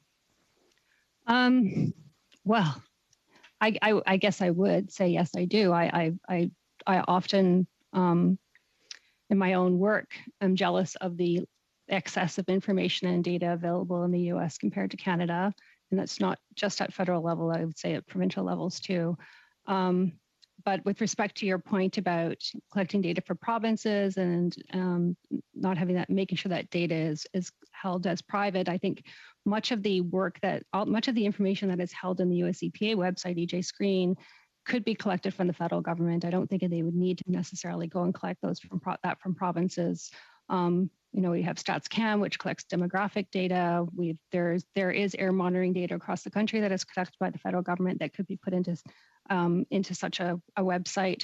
Well, I guess I would say yes, I do. I often, in my own work, I'm jealous of the excess of information and data available in the US compared to Canada. And that's not just at federal level, I would say at provincial levels too. But with respect to your point about collecting data for provinces and not having that, making sure that data is held as private, I think much of the information that is held in the US EPA website, EJ Screen, could be collected from the federal government. I don't think they would need to necessarily go and collect those from provinces. You know, we have StatsCan, which collects demographic data. There is air monitoring data across the country that is collected by the federal government that could be put into such a website.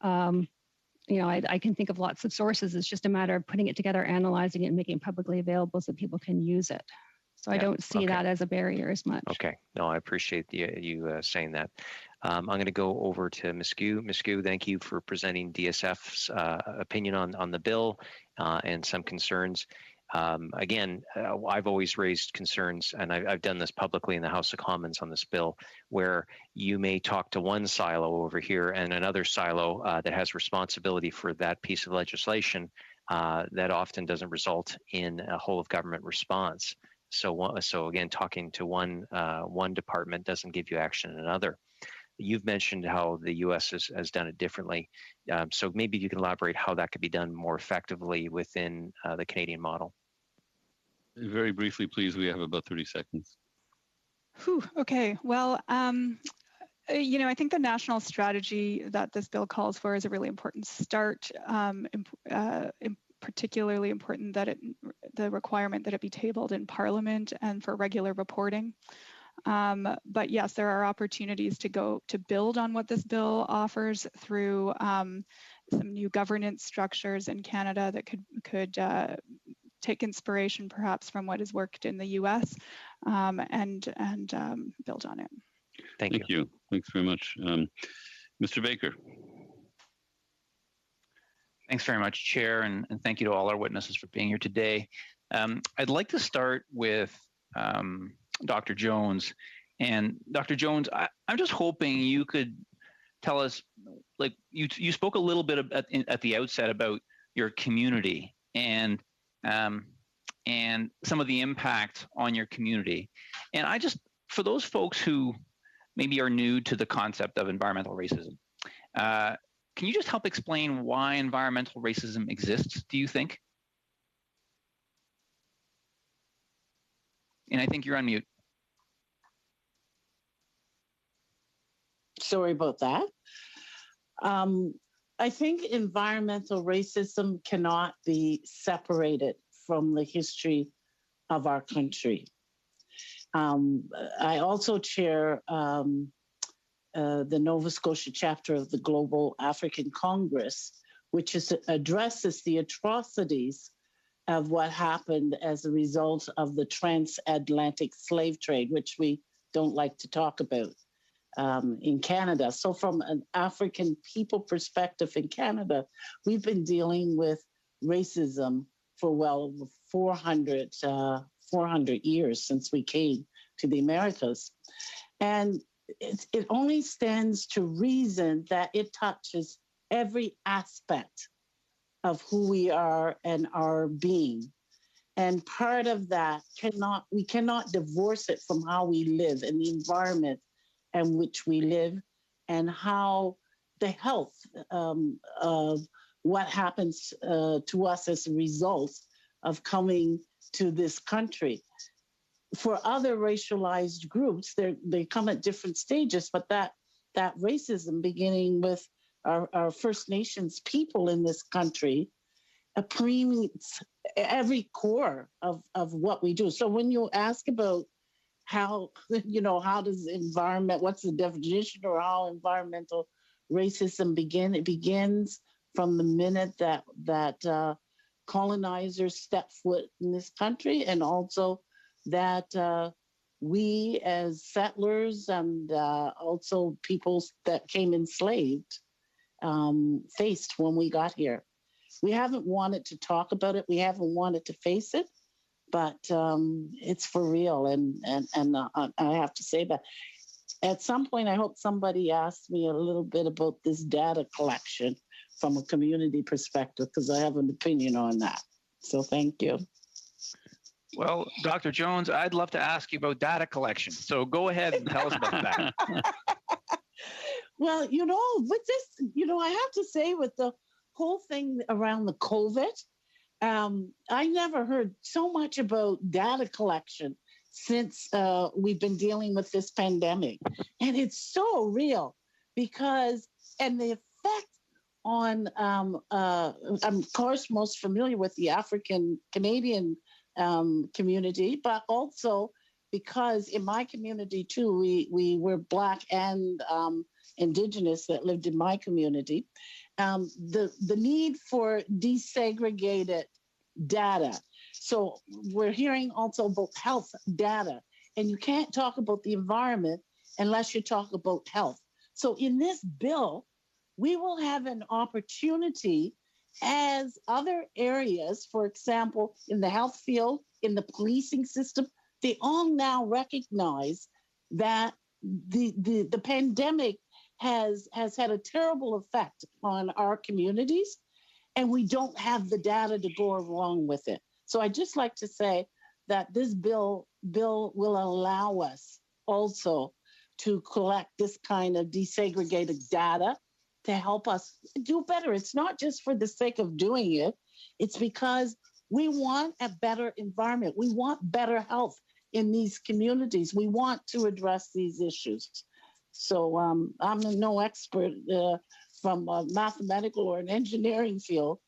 You know, I can think of lots of sources. It's just a matter of putting it together, analyzing it, and making it publicly available so people can use it. So yeah, I don't see that as a barrier as much. Okay, no, I appreciate you saying that. I'm going to go over to Ms. Gu. Ms. Gu, thank you for presenting DSF's opinion on the bill and some concerns. Again, I've always raised concerns, and I've done this publicly in the House of Commons on this bill, where you may talk to one silo over here and another silo that has responsibility for that piece of legislation that often doesn't result in a whole of government response. So again, talking to one department doesn't give you action in another. You've mentioned how the U.S. has done it differently. So maybe you can elaborate how that could be done more effectively within the Canadian model. Very briefly, please. We have about 30 seconds. Whew, okay. Well, you know, I think the national strategy that this bill calls for is a really important start. Particularly important that the requirement that it be tabled in Parliament and for regular reporting. But yes, there are opportunities to build on what this bill offers through some new governance structures in Canada that could take inspiration perhaps from what has worked in the US and build on it. Thank you. Thanks very much. Mr. Baker. Thanks very much, Chair, and thank you to all our witnesses for being here today. I'd like to start with Dr. Jones. And Dr. Jones, I'm just hoping you could tell us, like you spoke a little bit at the outset about your community and some of the impact on your community. And I just, for those folks who maybe are new to the concept of environmental racism, can you just help explain why environmental racism exists, do you think? And I think you're on mute. Sorry about that. I think environmental racism cannot be separated from the history of our country. I also chair the Nova Scotia chapter of the Global African Congress, which addresses the atrocities of what happened as a result of the transatlantic slave trade, which we don't like to talk about in Canada. So from an African people perspective in Canada, we've been dealing with racism for well over 400 years since we came to the Americas. And it only stands to reason that it touches every aspect of who we are and our being. And part of that we cannot divorce it from how we live and the environment in which we live and how the health of what happens to us as a result of coming to this country. For other racialized groups, they come at different stages, but that racism, beginning with our First Nations people in this country, permeates every core of what we do. So when you ask about how does what's the definition or how environmental racism begin? It begins from the minute that colonizers step foot in this country, and also that we as settlers and also peoples that came enslaved faced when we got here. We haven't wanted to talk about it. We haven't wanted to face it, but it's for real. And I have to say that at some point, I hope somebody asks me a little bit about this data collection from a community perspective, because I have an opinion on that. So thank you. Well, Dr. Jones, I'd love to ask you about data collection. So go ahead and tell us about that. Well, with this, I have to say with the whole thing around the COVID, I never heard so much about data collection since we've been dealing with this pandemic. And it's so real and the effect on, I'm of course most familiar with the African Canadian community, but also because in my community too, we were Black and Indigenous that lived in my community. The need for desegregated data. So we're hearing also about health data, and you can't talk about the environment unless you talk about health. So in this bill, we will have an opportunity as other areas, for example, in the health field, in the policing system, they all now recognize that the pandemic has had a terrible effect on our communities, and we don't have the data to go along with it. So I'd just like to say that this bill will allow us also to collect this kind of desegregated data to help us do better. It's not just for the sake of doing it. It's because we want a better environment. We want better health in these communities. We want to address these issues. So I'm no expert from a mathematical or an engineering field,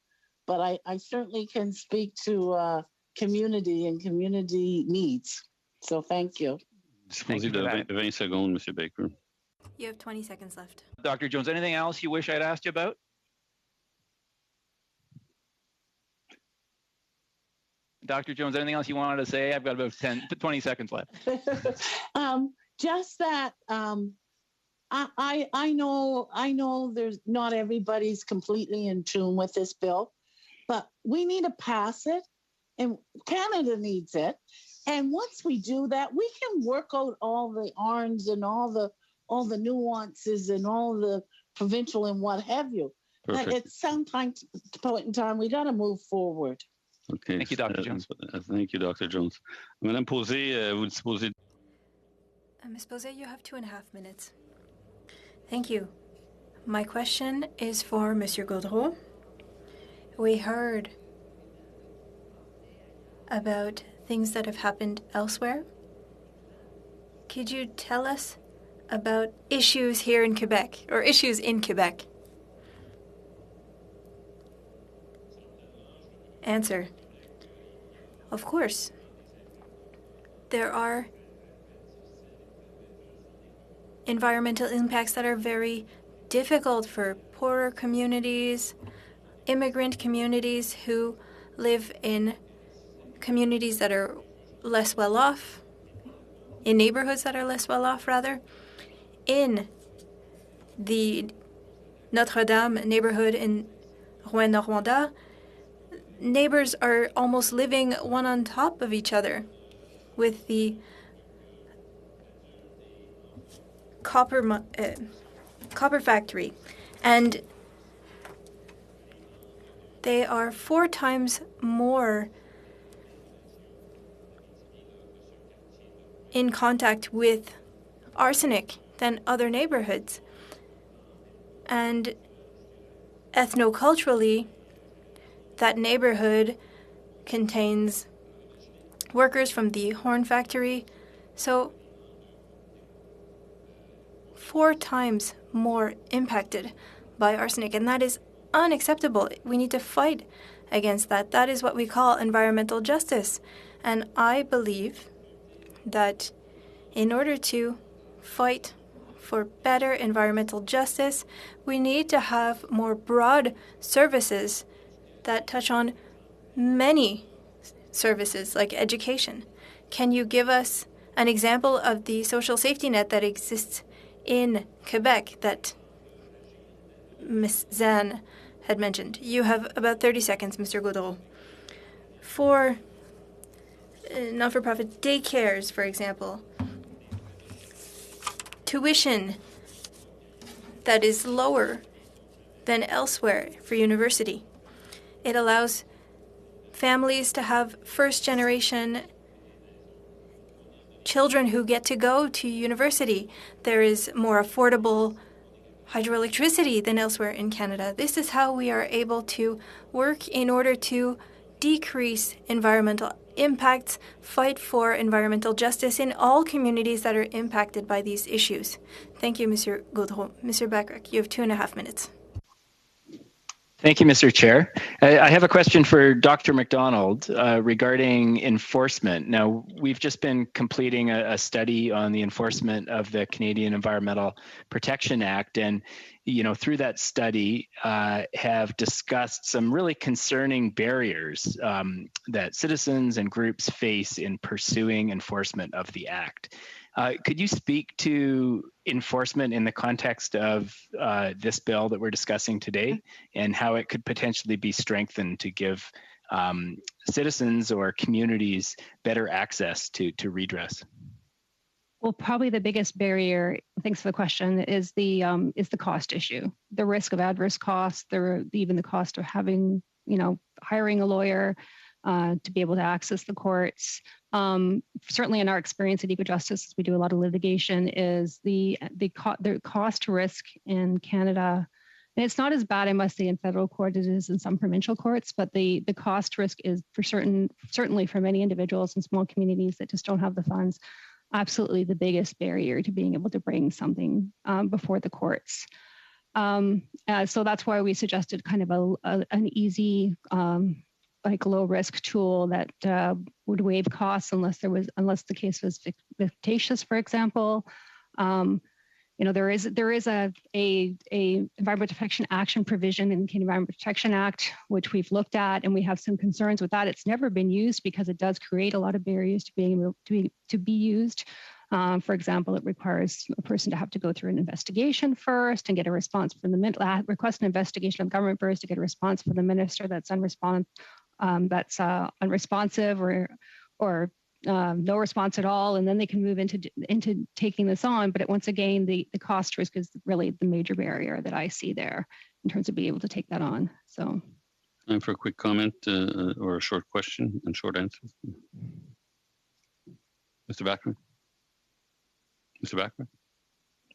but I certainly can speak to community and community needs. So thank you. Disposez de 20 secondes, Monsieur Baker. You have 20 seconds left. Dr. Jones, anything else you wish I'd asked you about? Dr. Jones, anything else you wanted to say? I've got about 20 seconds left. Just that I know there's not everybody's completely in tune with this bill, but we need to pass it, and Canada needs it. And once we do that, we can work out all the arms and all the nuances and all the provincial and what have you. Perfect. But at some point in time, we got to move forward. Okay. Thank you, Dr. Jones. Thank you, Dr. Jones. Madame Posé, vous disposez. Ms. Posé, you have 2.5 minutes. Thank you. My question is for Monsieur Gaudreault. We heard about things that have happened elsewhere. Could you tell us about issues here in Quebec, or issues in Quebec, answer. Of course, there are environmental impacts that are very difficult for poorer communities, immigrant communities who live in communities that are less well off, in neighborhoods that are less well off, rather. In the Notre Dame neighborhood in Rouyn-Noranda, neighbors are almost living one on top of each other with the copper factory, and they are 4 times more in contact with arsenic than other neighborhoods. And ethnoculturally, that neighborhood contains workers from the horn factory, so 4 times more impacted by arsenic, and that is unacceptable. We need to fight against that. That is what we call environmental justice. And I believe that in order to fight for better environmental justice, we need to have more broad services that touch on many services like education. Can you give us an example of the social safety net that exists in Quebec that Ms. Zan had mentioned? You have about 30 seconds, Mr. Gaudreau. For not-for-profit daycares, for example, tuition that is lower than elsewhere for university. It allows families to have first-generation children who get to go to university. There is more affordable hydroelectricity than elsewhere in Canada. This is how we are able to work in order to decrease environmental impacts, fight for environmental justice in all communities that are impacted by these issues. Thank you, Mr. Gaudreau. Mr. Bachrach, you have 2.5 minutes. Thank you, Mr. Chair. I have a question for Dr. McDonald regarding enforcement. Now, we've just been completing a study on the enforcement of the Canadian Environmental Protection Act, and through that study have discussed some really concerning barriers that citizens and groups face in pursuing enforcement of the Act. Could you speak to enforcement in the context of this bill that we're discussing today, and how it could potentially be strengthened to give citizens or communities better access to redress? Well, probably the biggest barrier, thanks for the question, is the cost issue. The risk of adverse costs, even the cost of having, hiring a lawyer to be able to access the courts. Certainly in our experience at EcoJustice, we do a lot of litigation, is the cost risk in Canada. And it's not as bad, I must say, in federal court as it is in some provincial courts, but the cost risk is certainly for many individuals and small communities that just don't have the funds, absolutely the biggest barrier to being able to bring something before the courts. So that's why we suggested kind of an easy, low risk tool that would waive costs unless the case was fictitious, for example. There is a Environmental Protection Action provision in the Canadian Environmental Protection Act, which we've looked at, and we have some concerns with that. It's never been used because it does create a lot of barriers to being able to be used. For example, it requires a person to have to go through an investigation first and get a response from the request an investigation of government first to get a response from the minister that's unresponsive or no response at all, and then they can move into taking this on. But once again, the cost risk is really the major barrier that I see there in terms of being able to take that on. So, time for a quick comment or a short question and short answer. Mr. Bachrach? Mr. Bachrach?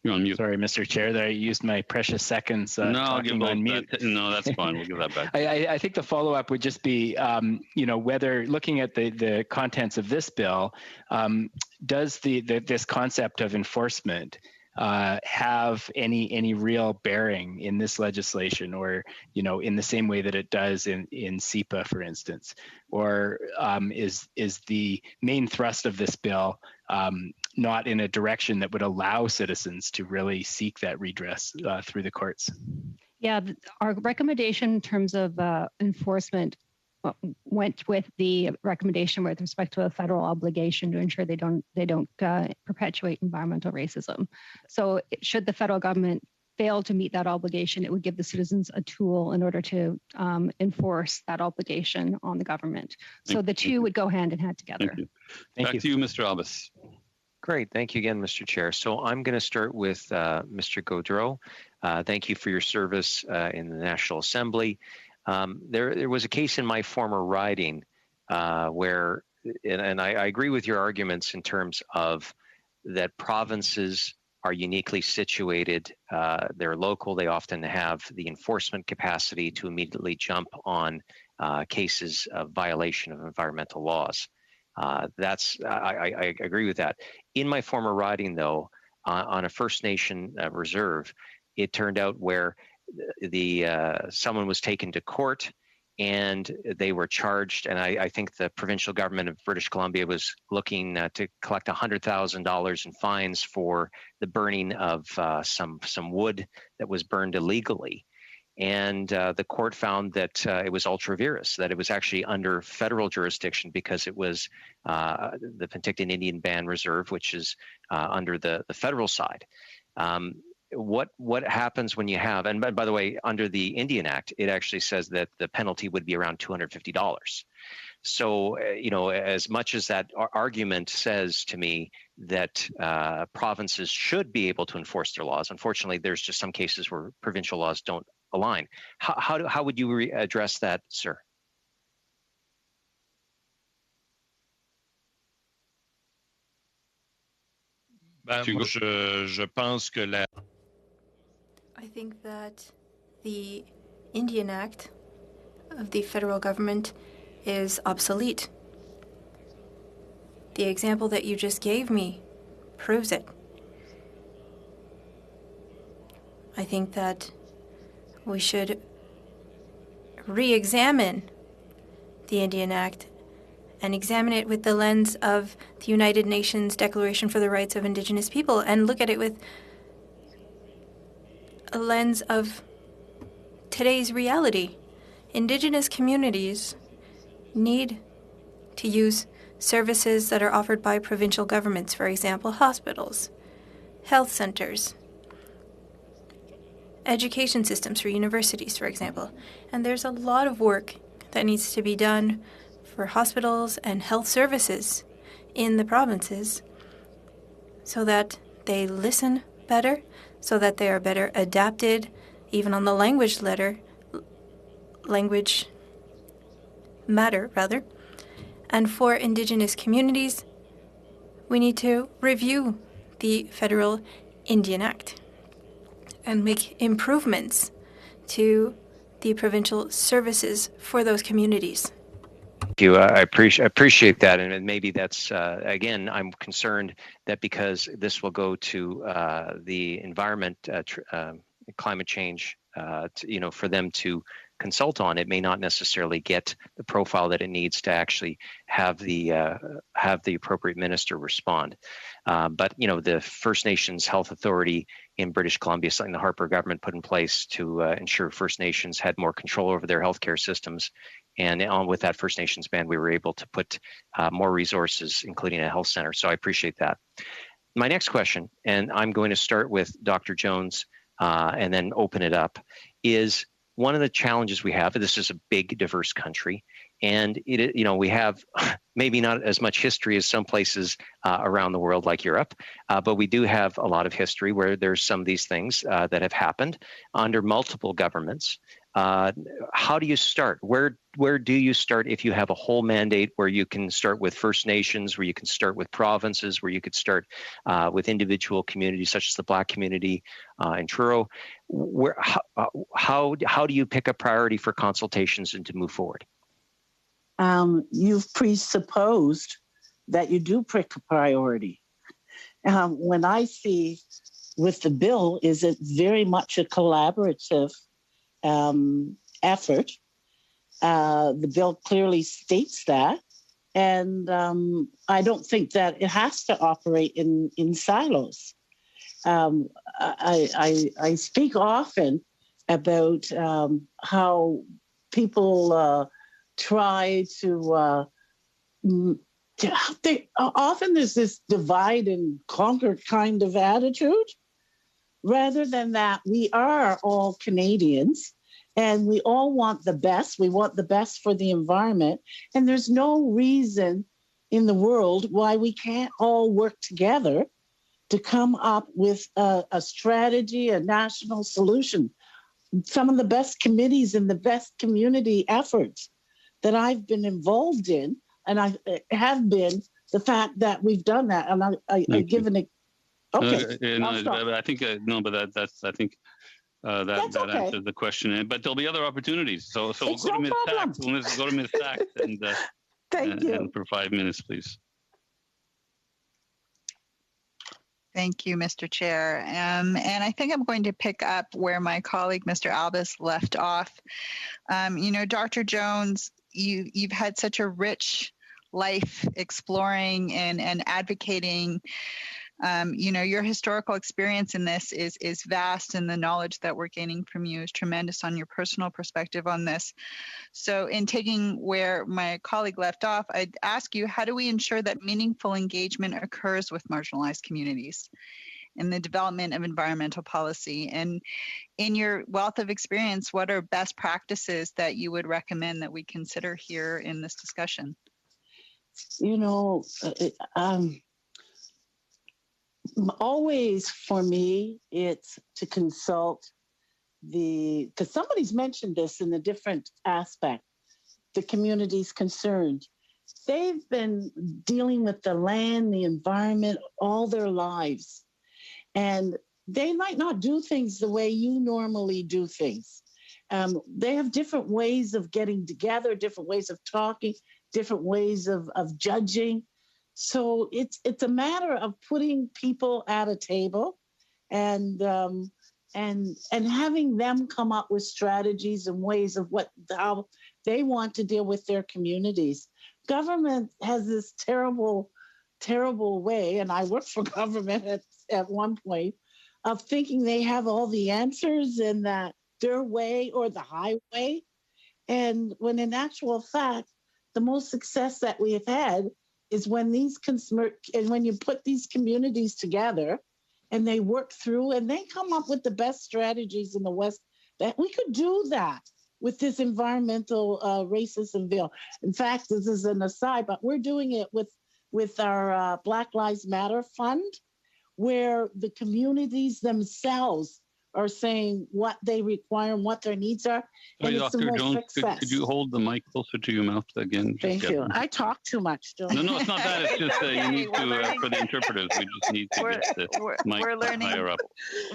You're on mute. Sorry, Mr. Chair, that I used my precious seconds talking on mute. No, that's fine. We'll give that back. I think the follow-up would just be, whether looking at the contents of this bill, does this concept of enforcement have any real bearing in this legislation, or in the same way that it does in CEPA, for instance? Or is the main thrust of this bill not in a direction that would allow citizens to really seek that redress through the courts? Yeah, our recommendation in terms of enforcement went with the recommendation with respect to a federal obligation to ensure they don't perpetuate environmental racism. So should the federal government fail to meet that obligation, it would give the citizens a tool in order to enforce that obligation on the government. So the two would go hand in hand together. Thank you. Back to you, Mr. Albus. Great. Thank you again, Mr. Chair. So I'm going to start with Mr. Gaudreau. Thank you for your service in the National Assembly. There was a case in my former riding where, and I agree with your arguments in terms of that provinces are uniquely situated. They're local. They often have the enforcement capacity to immediately jump on cases of violation of environmental laws. I agree with that. In my former riding, though, on a First Nation reserve, it turned out where someone was taken to court and they were charged, and I think the provincial government of British Columbia was looking to collect $100,000 in fines for the burning of some wood that was burned illegally. And the court found that it was ultra vires, that it was actually under federal jurisdiction because it was the Penticton Indian Band Reserve, which is under the federal side. What happens when you have, and by the way, under the Indian Act, it actually says that the penalty would be around $250. So, as much as that argument says to me that provinces should be able to enforce their laws, unfortunately, there's just some cases where provincial laws don't align. How would you address that, sir? Je pense que I think that the Indian Act of the federal government is obsolete. The example that you just gave me proves it. I think that we should re-examine the Indian Act and examine it with the lens of the United Nations Declaration for the Rights of Indigenous People and look at it with a lens of today's reality. Indigenous communities need to use services that are offered by provincial governments, for example, hospitals, health centers, education systems for universities, for example. And there's a lot of work that needs to be done for hospitals and health services in the provinces so that they listen better, so that they are better adapted, even on the language matter. And for Indigenous communities, we need to review the Federal Indian Act and make improvements to the provincial services for those communities. Thank you. I appreciate that, and maybe that's again, I'm concerned that because this will go to the environment, climate change, for them to consult on, it may not necessarily get the profile that it needs to actually have the appropriate minister respond. But the First Nations Health Authority in British Columbia, something the Harper government put in place to ensure First Nations had more control over their healthcare systems. And on with that First Nations band, we were able to put more resources, including a health center. So I appreciate that. My next question, and I'm going to start with Dr. Jones and then open it up, is one of the challenges we have. This is a big, diverse country, and we have maybe not as much history as some places around the world, like Europe, but we do have a lot of history where there's some of these things that have happened under multiple governments. How do you start? Where do you start if you have a whole mandate where you can start with First Nations, where you can start with provinces, where you could start with individual communities such as the Black community in Truro? How do you pick a priority for consultations and to move forward? You've presupposed that you do pick a priority. When I see with the bill is it's very much a collaborative effort. The bill clearly states that. And I don't think that it has to operate in silos. I speak often about how people try to often there's this divide and conquer kind of attitude. Rather than that, we are all Canadians and we all want the best. We want the best for the environment. And there's no reason in the world why we can't all work together to come up with a strategy, a national solution. Some of the best committees and the best community efforts that I've been involved in, and I have been the fact that we've done that. And I given it. Okay. I think no, but that's I think that okay. Answers the question. But there'll be other opportunities. So we'll go to Ms. Sachs. We'll go to Ms. Sachs and thank you. And for 5 minutes, please. Thank you, Mr. Chair. And I think I'm going to pick up where my colleague, Mr. Albus, left off. Dr. Jones, you've had such a rich life exploring and advocating. Your historical experience in this is vast, and the knowledge that we're gaining from you is tremendous on your personal perspective on this. So in taking where my colleague left off, I'd ask you, how do we ensure that meaningful engagement occurs with marginalized communities in the development of environmental policy? And in your wealth of experience, what are best practices that you would recommend that we consider here in this discussion? Always for me, it's to consult because somebody's mentioned this in a different aspect, the communities concerned. They've been dealing with the land, the environment all their lives. And they might not do things the way you normally do things. They have different ways of getting together, different ways of talking, different ways of judging. So it's a matter of putting people at a table and having them come up with strategies and ways of how they want to deal with their communities. Government has this terrible way, and I worked for government at one point, of thinking they have all the answers and that their way or the highway. And when in actual fact, the most success that we have had is when when you put these communities together and they work through and they come up with the best strategies in the West, that we could do that with this environmental racism bill. In fact, this is an aside, but we're doing it with our Black Lives Matter fund, where the communities themselves are saying what they require and what their needs are. Sorry, Dr. Jones, could you hold the mic closer to your mouth again? Thank you. I talk too much, don't I? No, it's not that. It's just you need to, for the interpreters, we just need to get the mic higher up.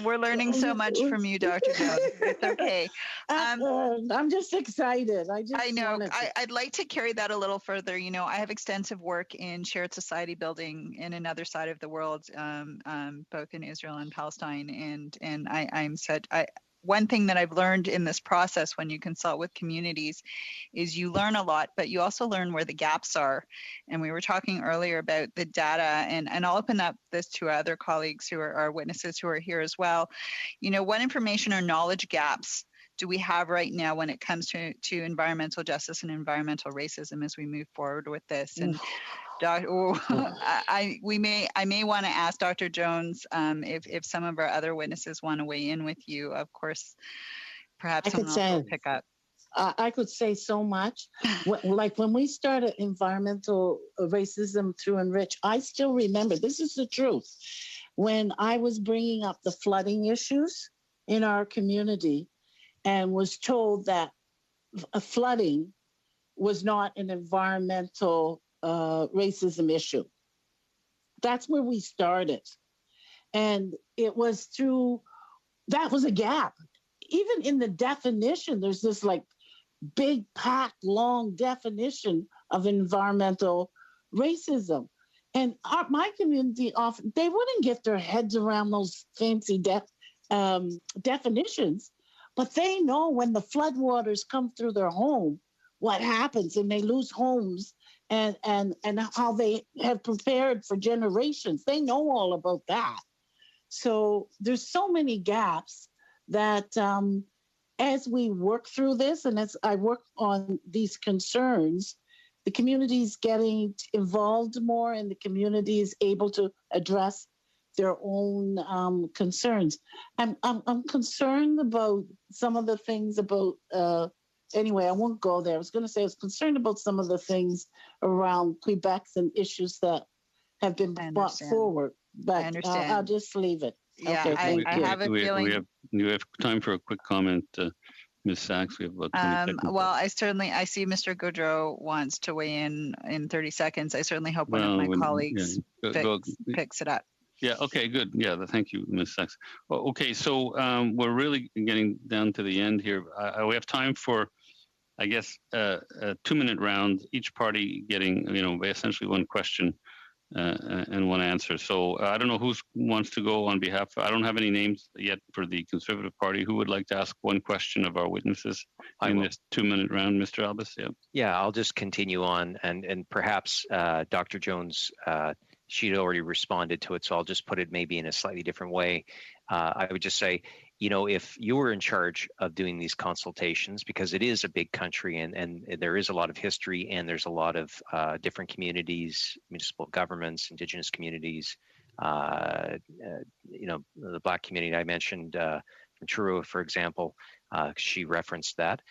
We're learning so much from you, Dr. Jones. It's okay. I'm just excited. I know. I'd like to carry that a little further. I have extensive work in shared society building in another side of the world, both in Israel and Palestine. And one thing that I've learned in this process when you consult with communities is you learn a lot, but you also learn where the gaps are. And we were talking earlier about the data, and I'll open up this to other colleagues who are witnesses who are here as well. What information or knowledge gaps do we have right now when it comes to environmental justice and environmental racism as we move forward with this? And I may want to ask Dr. Jones if some of our other witnesses want to weigh in with you. Of course, perhaps someone else will pick up. I could say so much. Like when we started environmental racism through Enrich, I still remember, this is the truth, when I was bringing up the flooding issues in our community and was told that flooding was not an environmental racism issue. That's where we started. And it was that was a gap. Even in the definition, there's this like big, packed, long definition of environmental racism. And my community often, they wouldn't get their heads around those fancy definitions, but they know when the floodwaters come through their home, what happens, and they lose homes, and how they have prepared for generations. They know all about that. So there's so many gaps that as we work through this, and as I work on these concerns, the community is getting involved more, and the community is able to address their own concerns. I'm concerned about some of the things about. Anyway, I won't go there. I was going to say I was concerned about some of the things around Quebec's and issues that have been brought forward. But I'll just leave it. Yeah, okay, I have a feeling. You have time for a quick comment, Ms. Sachs. We have about 20 seconds. Well, I see Mr. Goudreau wants to weigh in 30 seconds. I certainly hope one of my colleagues picks it up. Yeah, okay, good. Yeah, thank you, Ms. Sachs. Well, okay, so we're really getting down to the end here. We have time for, I guess, a 2-minute round, each party getting, essentially one question and one answer. So I don't know who wants to go on behalf. I don't have any names yet for the Conservative Party. Who would like to ask one question of our witnesses in this 2-minute round, Mr. Albus? Yeah. Yeah, I'll just continue on, and perhaps Dr. Jones, she'd already responded to it, so I'll just put it maybe in a slightly different way. I would just say, if you were in charge of doing these consultations, because it is a big country and there is a lot of history and there's a lot of different communities, municipal governments, Indigenous communities, the Black community I mentioned from Truro, for example, she referenced that.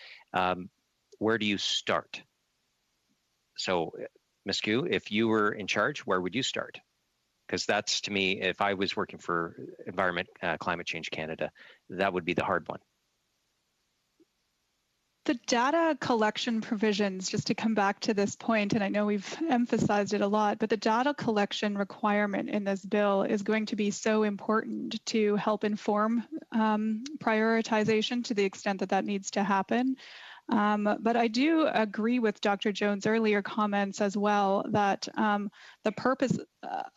Where do you start? So, Ms. Gu, if you were in charge, where would you start? Because that's, to me, if I was working for Environment Climate Change Canada, that would be the hard one. The data collection provisions, just to come back to this point, and I know we've emphasized it a lot, but the data collection requirement in this bill is going to be so important to help inform prioritization to the extent that needs to happen. But I do agree with Dr. Jones' earlier comments as well that the purpose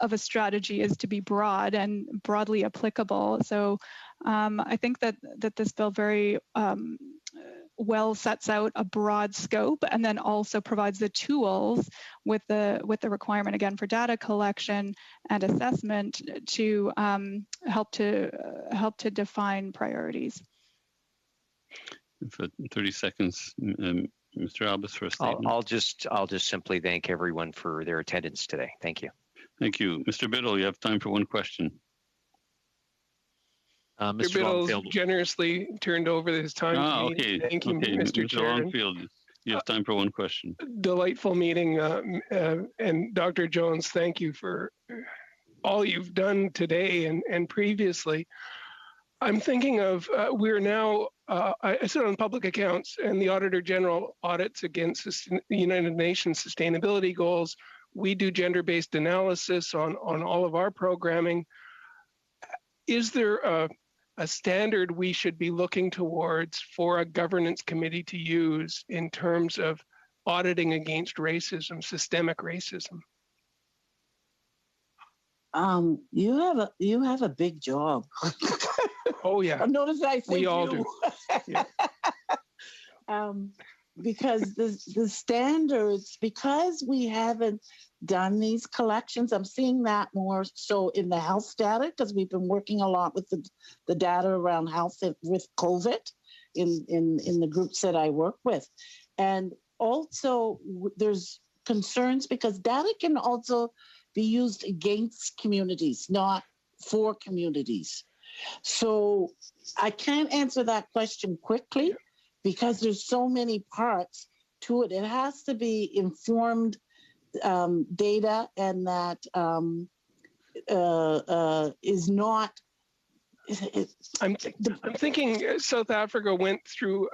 of a strategy is to be broad and broadly applicable. So I think that this bill very well sets out a broad scope and then also provides the tools with the requirement again for data collection and assessment to help to define priorities. For 30 seconds, Mr. Albus, for a statement. I'll just simply thank everyone for their attendance today. Thank you. Thank you. Mr. Biddle, you have time for one question. Mr. Biddle's generously turned over his time. Okay. Thank you, Mr. Chair. Longfield, you have time for one question. Delightful meeting. And Dr. Jones, thank you for all you've done today and previously. I'm thinking of, we're now, I sit on public accounts and the Auditor General audits against the United Nations sustainability goals. We do gender-based analysis on all of our programming. Is there a standard we should be looking towards for a governance committee to use in terms of auditing against racism, systemic racism? You have a big job. Oh yeah. Notice I said we all do. Yeah. Because the standards, because we haven't done these collections, I'm seeing that more so in the health data, because we've been working a lot with the data around health with COVID in the groups that I work with. And also there's concerns because data can also be used against communities, not for communities. So I can't answer that question quickly because there's so many parts to it. It has to be informed data, and that is not. I'm thinking South Africa went through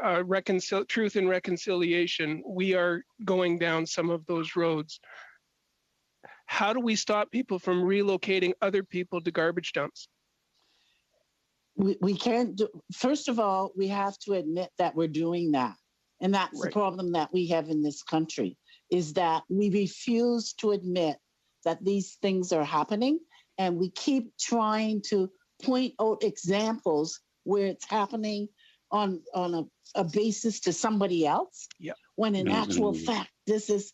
Truth and Reconciliation. We are going down some of those roads. How do we stop people from relocating other people to garbage dumps? We can't do, first of all, we have to admit that we're doing that. And that's the problem that we have in this country, is that we refuse to admit that these things are happening, and we keep trying to point out examples where it's happening on a basis to somebody else. Yeah. When in actual fact, this is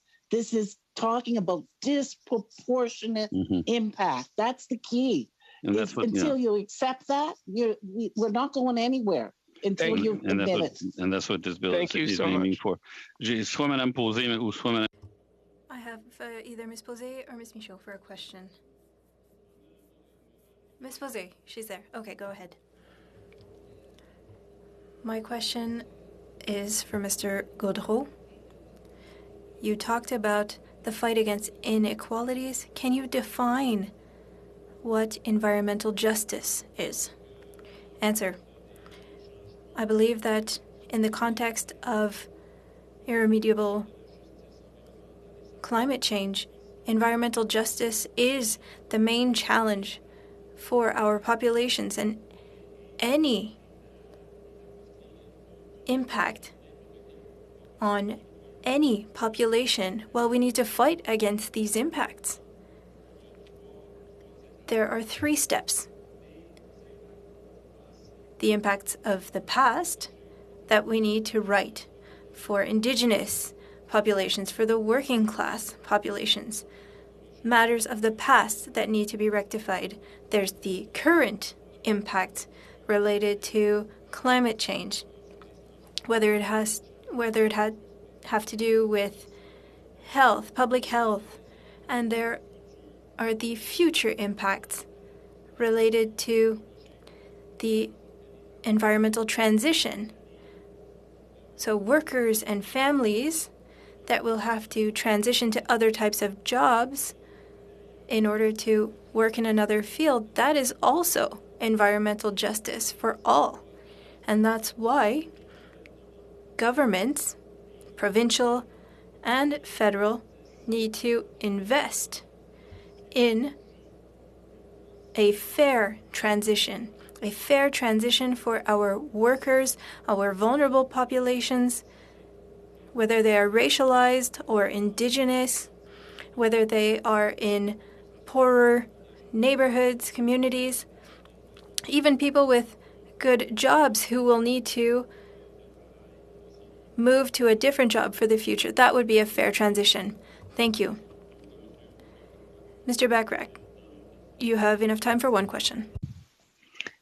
talking about disproportionate impact. That's the key. And that's what, until you accept that, we're not going anywhere until you admit it. And that's what this bill is aiming for. Soit Madame Posé ou soit Madame. I have either Ms. Posé or Ms. Michaud for a question. Ms. Posé, she's there. Okay, go ahead. My question is for Mr. Gaudreault. You talked about the fight against inequalities. Can you define what environmental justice is? Answer. I believe that in the context of irremediable climate change, environmental justice is the main challenge for our populations, and any impact on any population, well, we need to fight against these impacts. There are 3 steps. The impacts of the past that we need to right for Indigenous populations, for the working class populations. Matters of the past that need to be rectified. There's the current impact related to climate change, whether it have to do with health, public health, and there are the future impacts related to the environmental transition. So workers and families that will have to transition to other types of jobs in order to work in another field, that is also environmental justice for all. And that's why governments, provincial and federal, need to invest in a fair transition for our workers, our vulnerable populations, whether they are racialized or Indigenous, whether they are in poorer neighborhoods, communities, even people with good jobs who will need to move to a different job for the future. That would be a fair transition. Thank you. Mr. Bachrach, you have enough time for one question.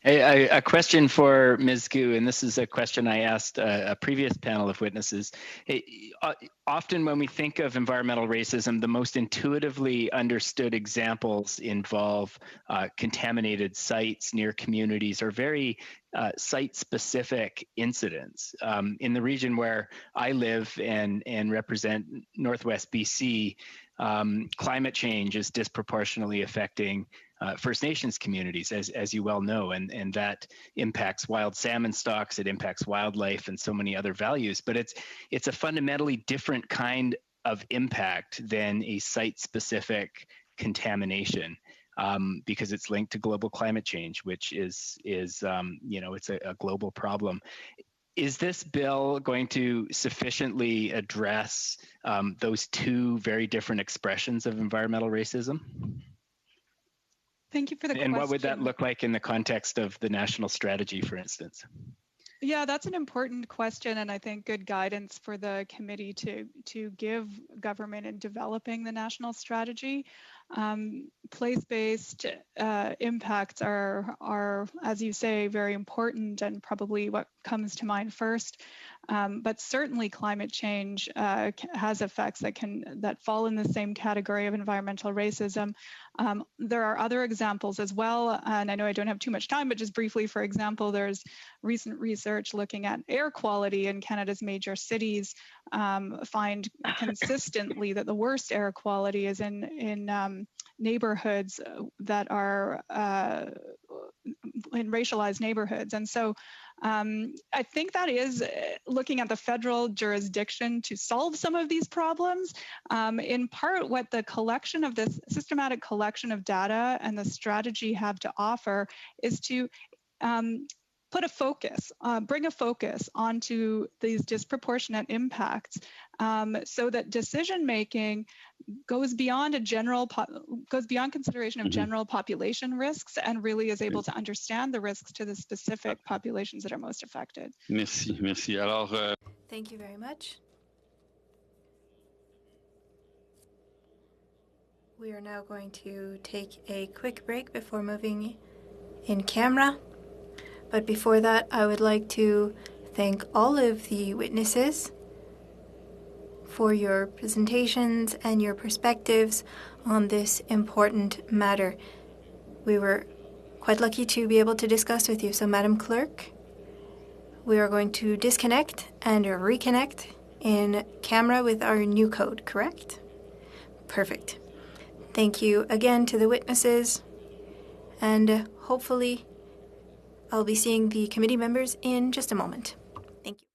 A question for Ms. Gu, and this is a question I asked a previous panel of witnesses. Often when we think of environmental racism, the most intuitively understood examples involve contaminated sites near communities or very site-specific incidents. In the region where I live and represent Northwest BC, climate change is disproportionately affecting First Nations communities, as you well know, and that impacts wild salmon stocks, it impacts wildlife and so many other values, but it's a fundamentally different kind of impact than a site-specific contamination. Because it's linked to global climate change, which is it's a global problem. Is this bill going to sufficiently address those 2 very different expressions of environmental racism? Thank you for the question. And what would that look like in the context of the national strategy, for instance? Yeah, that's an important question, and I think good guidance for the committee to give government in developing the national strategy. Place-based impacts are, as you say, very important and probably what comes to mind first. But certainly climate change has effects that fall in the same category of environmental racism. There are other examples as well, and I know I don't have too much time, but just briefly, for example, there's recent research looking at air quality in Canada's major cities, find consistently that the worst air quality is in neighborhoods that are in racialized neighborhoods. And so I think that is looking at the federal jurisdiction to solve some of these problems. In part, what the collection of this systematic collection of data and the strategy have to offer is to put a focus, bring a focus onto these disproportionate impacts, so that decision making goes beyond consideration of general population risks and really is able to understand the risks to the specific populations that are most affected. Merci, merci. Alors, Thank you very much. We are now going to take a quick break before moving in camera. But before that, I would like to thank all of the witnesses for your presentations and your perspectives on this important matter. We were quite lucky to be able to discuss with you. So, Madam Clerk, we are going to disconnect and reconnect in camera with our new code, correct? Perfect. Thank you again to the witnesses, and hopefully I'll be seeing the committee members in just a moment. Thank you.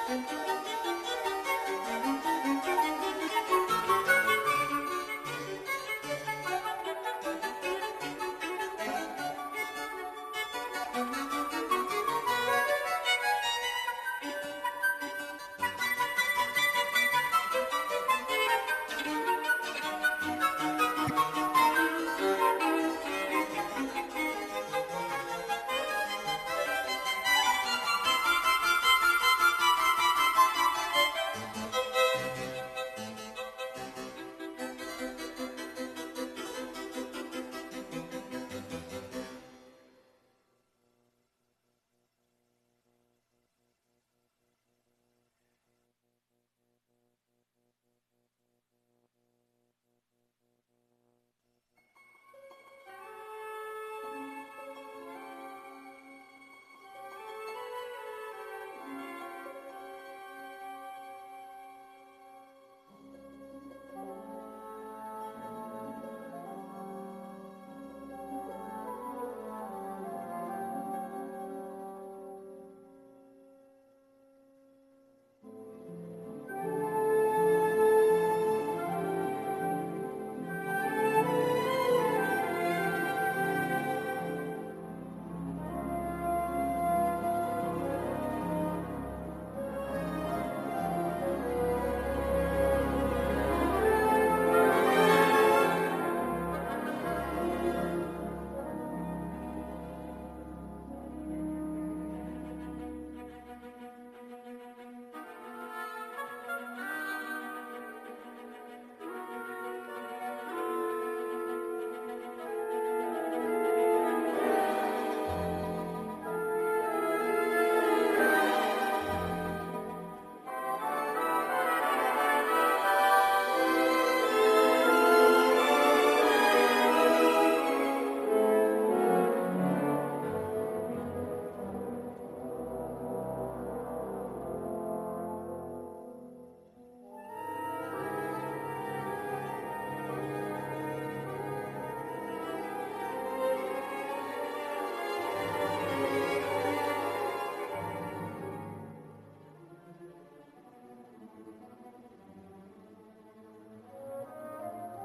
Thank you.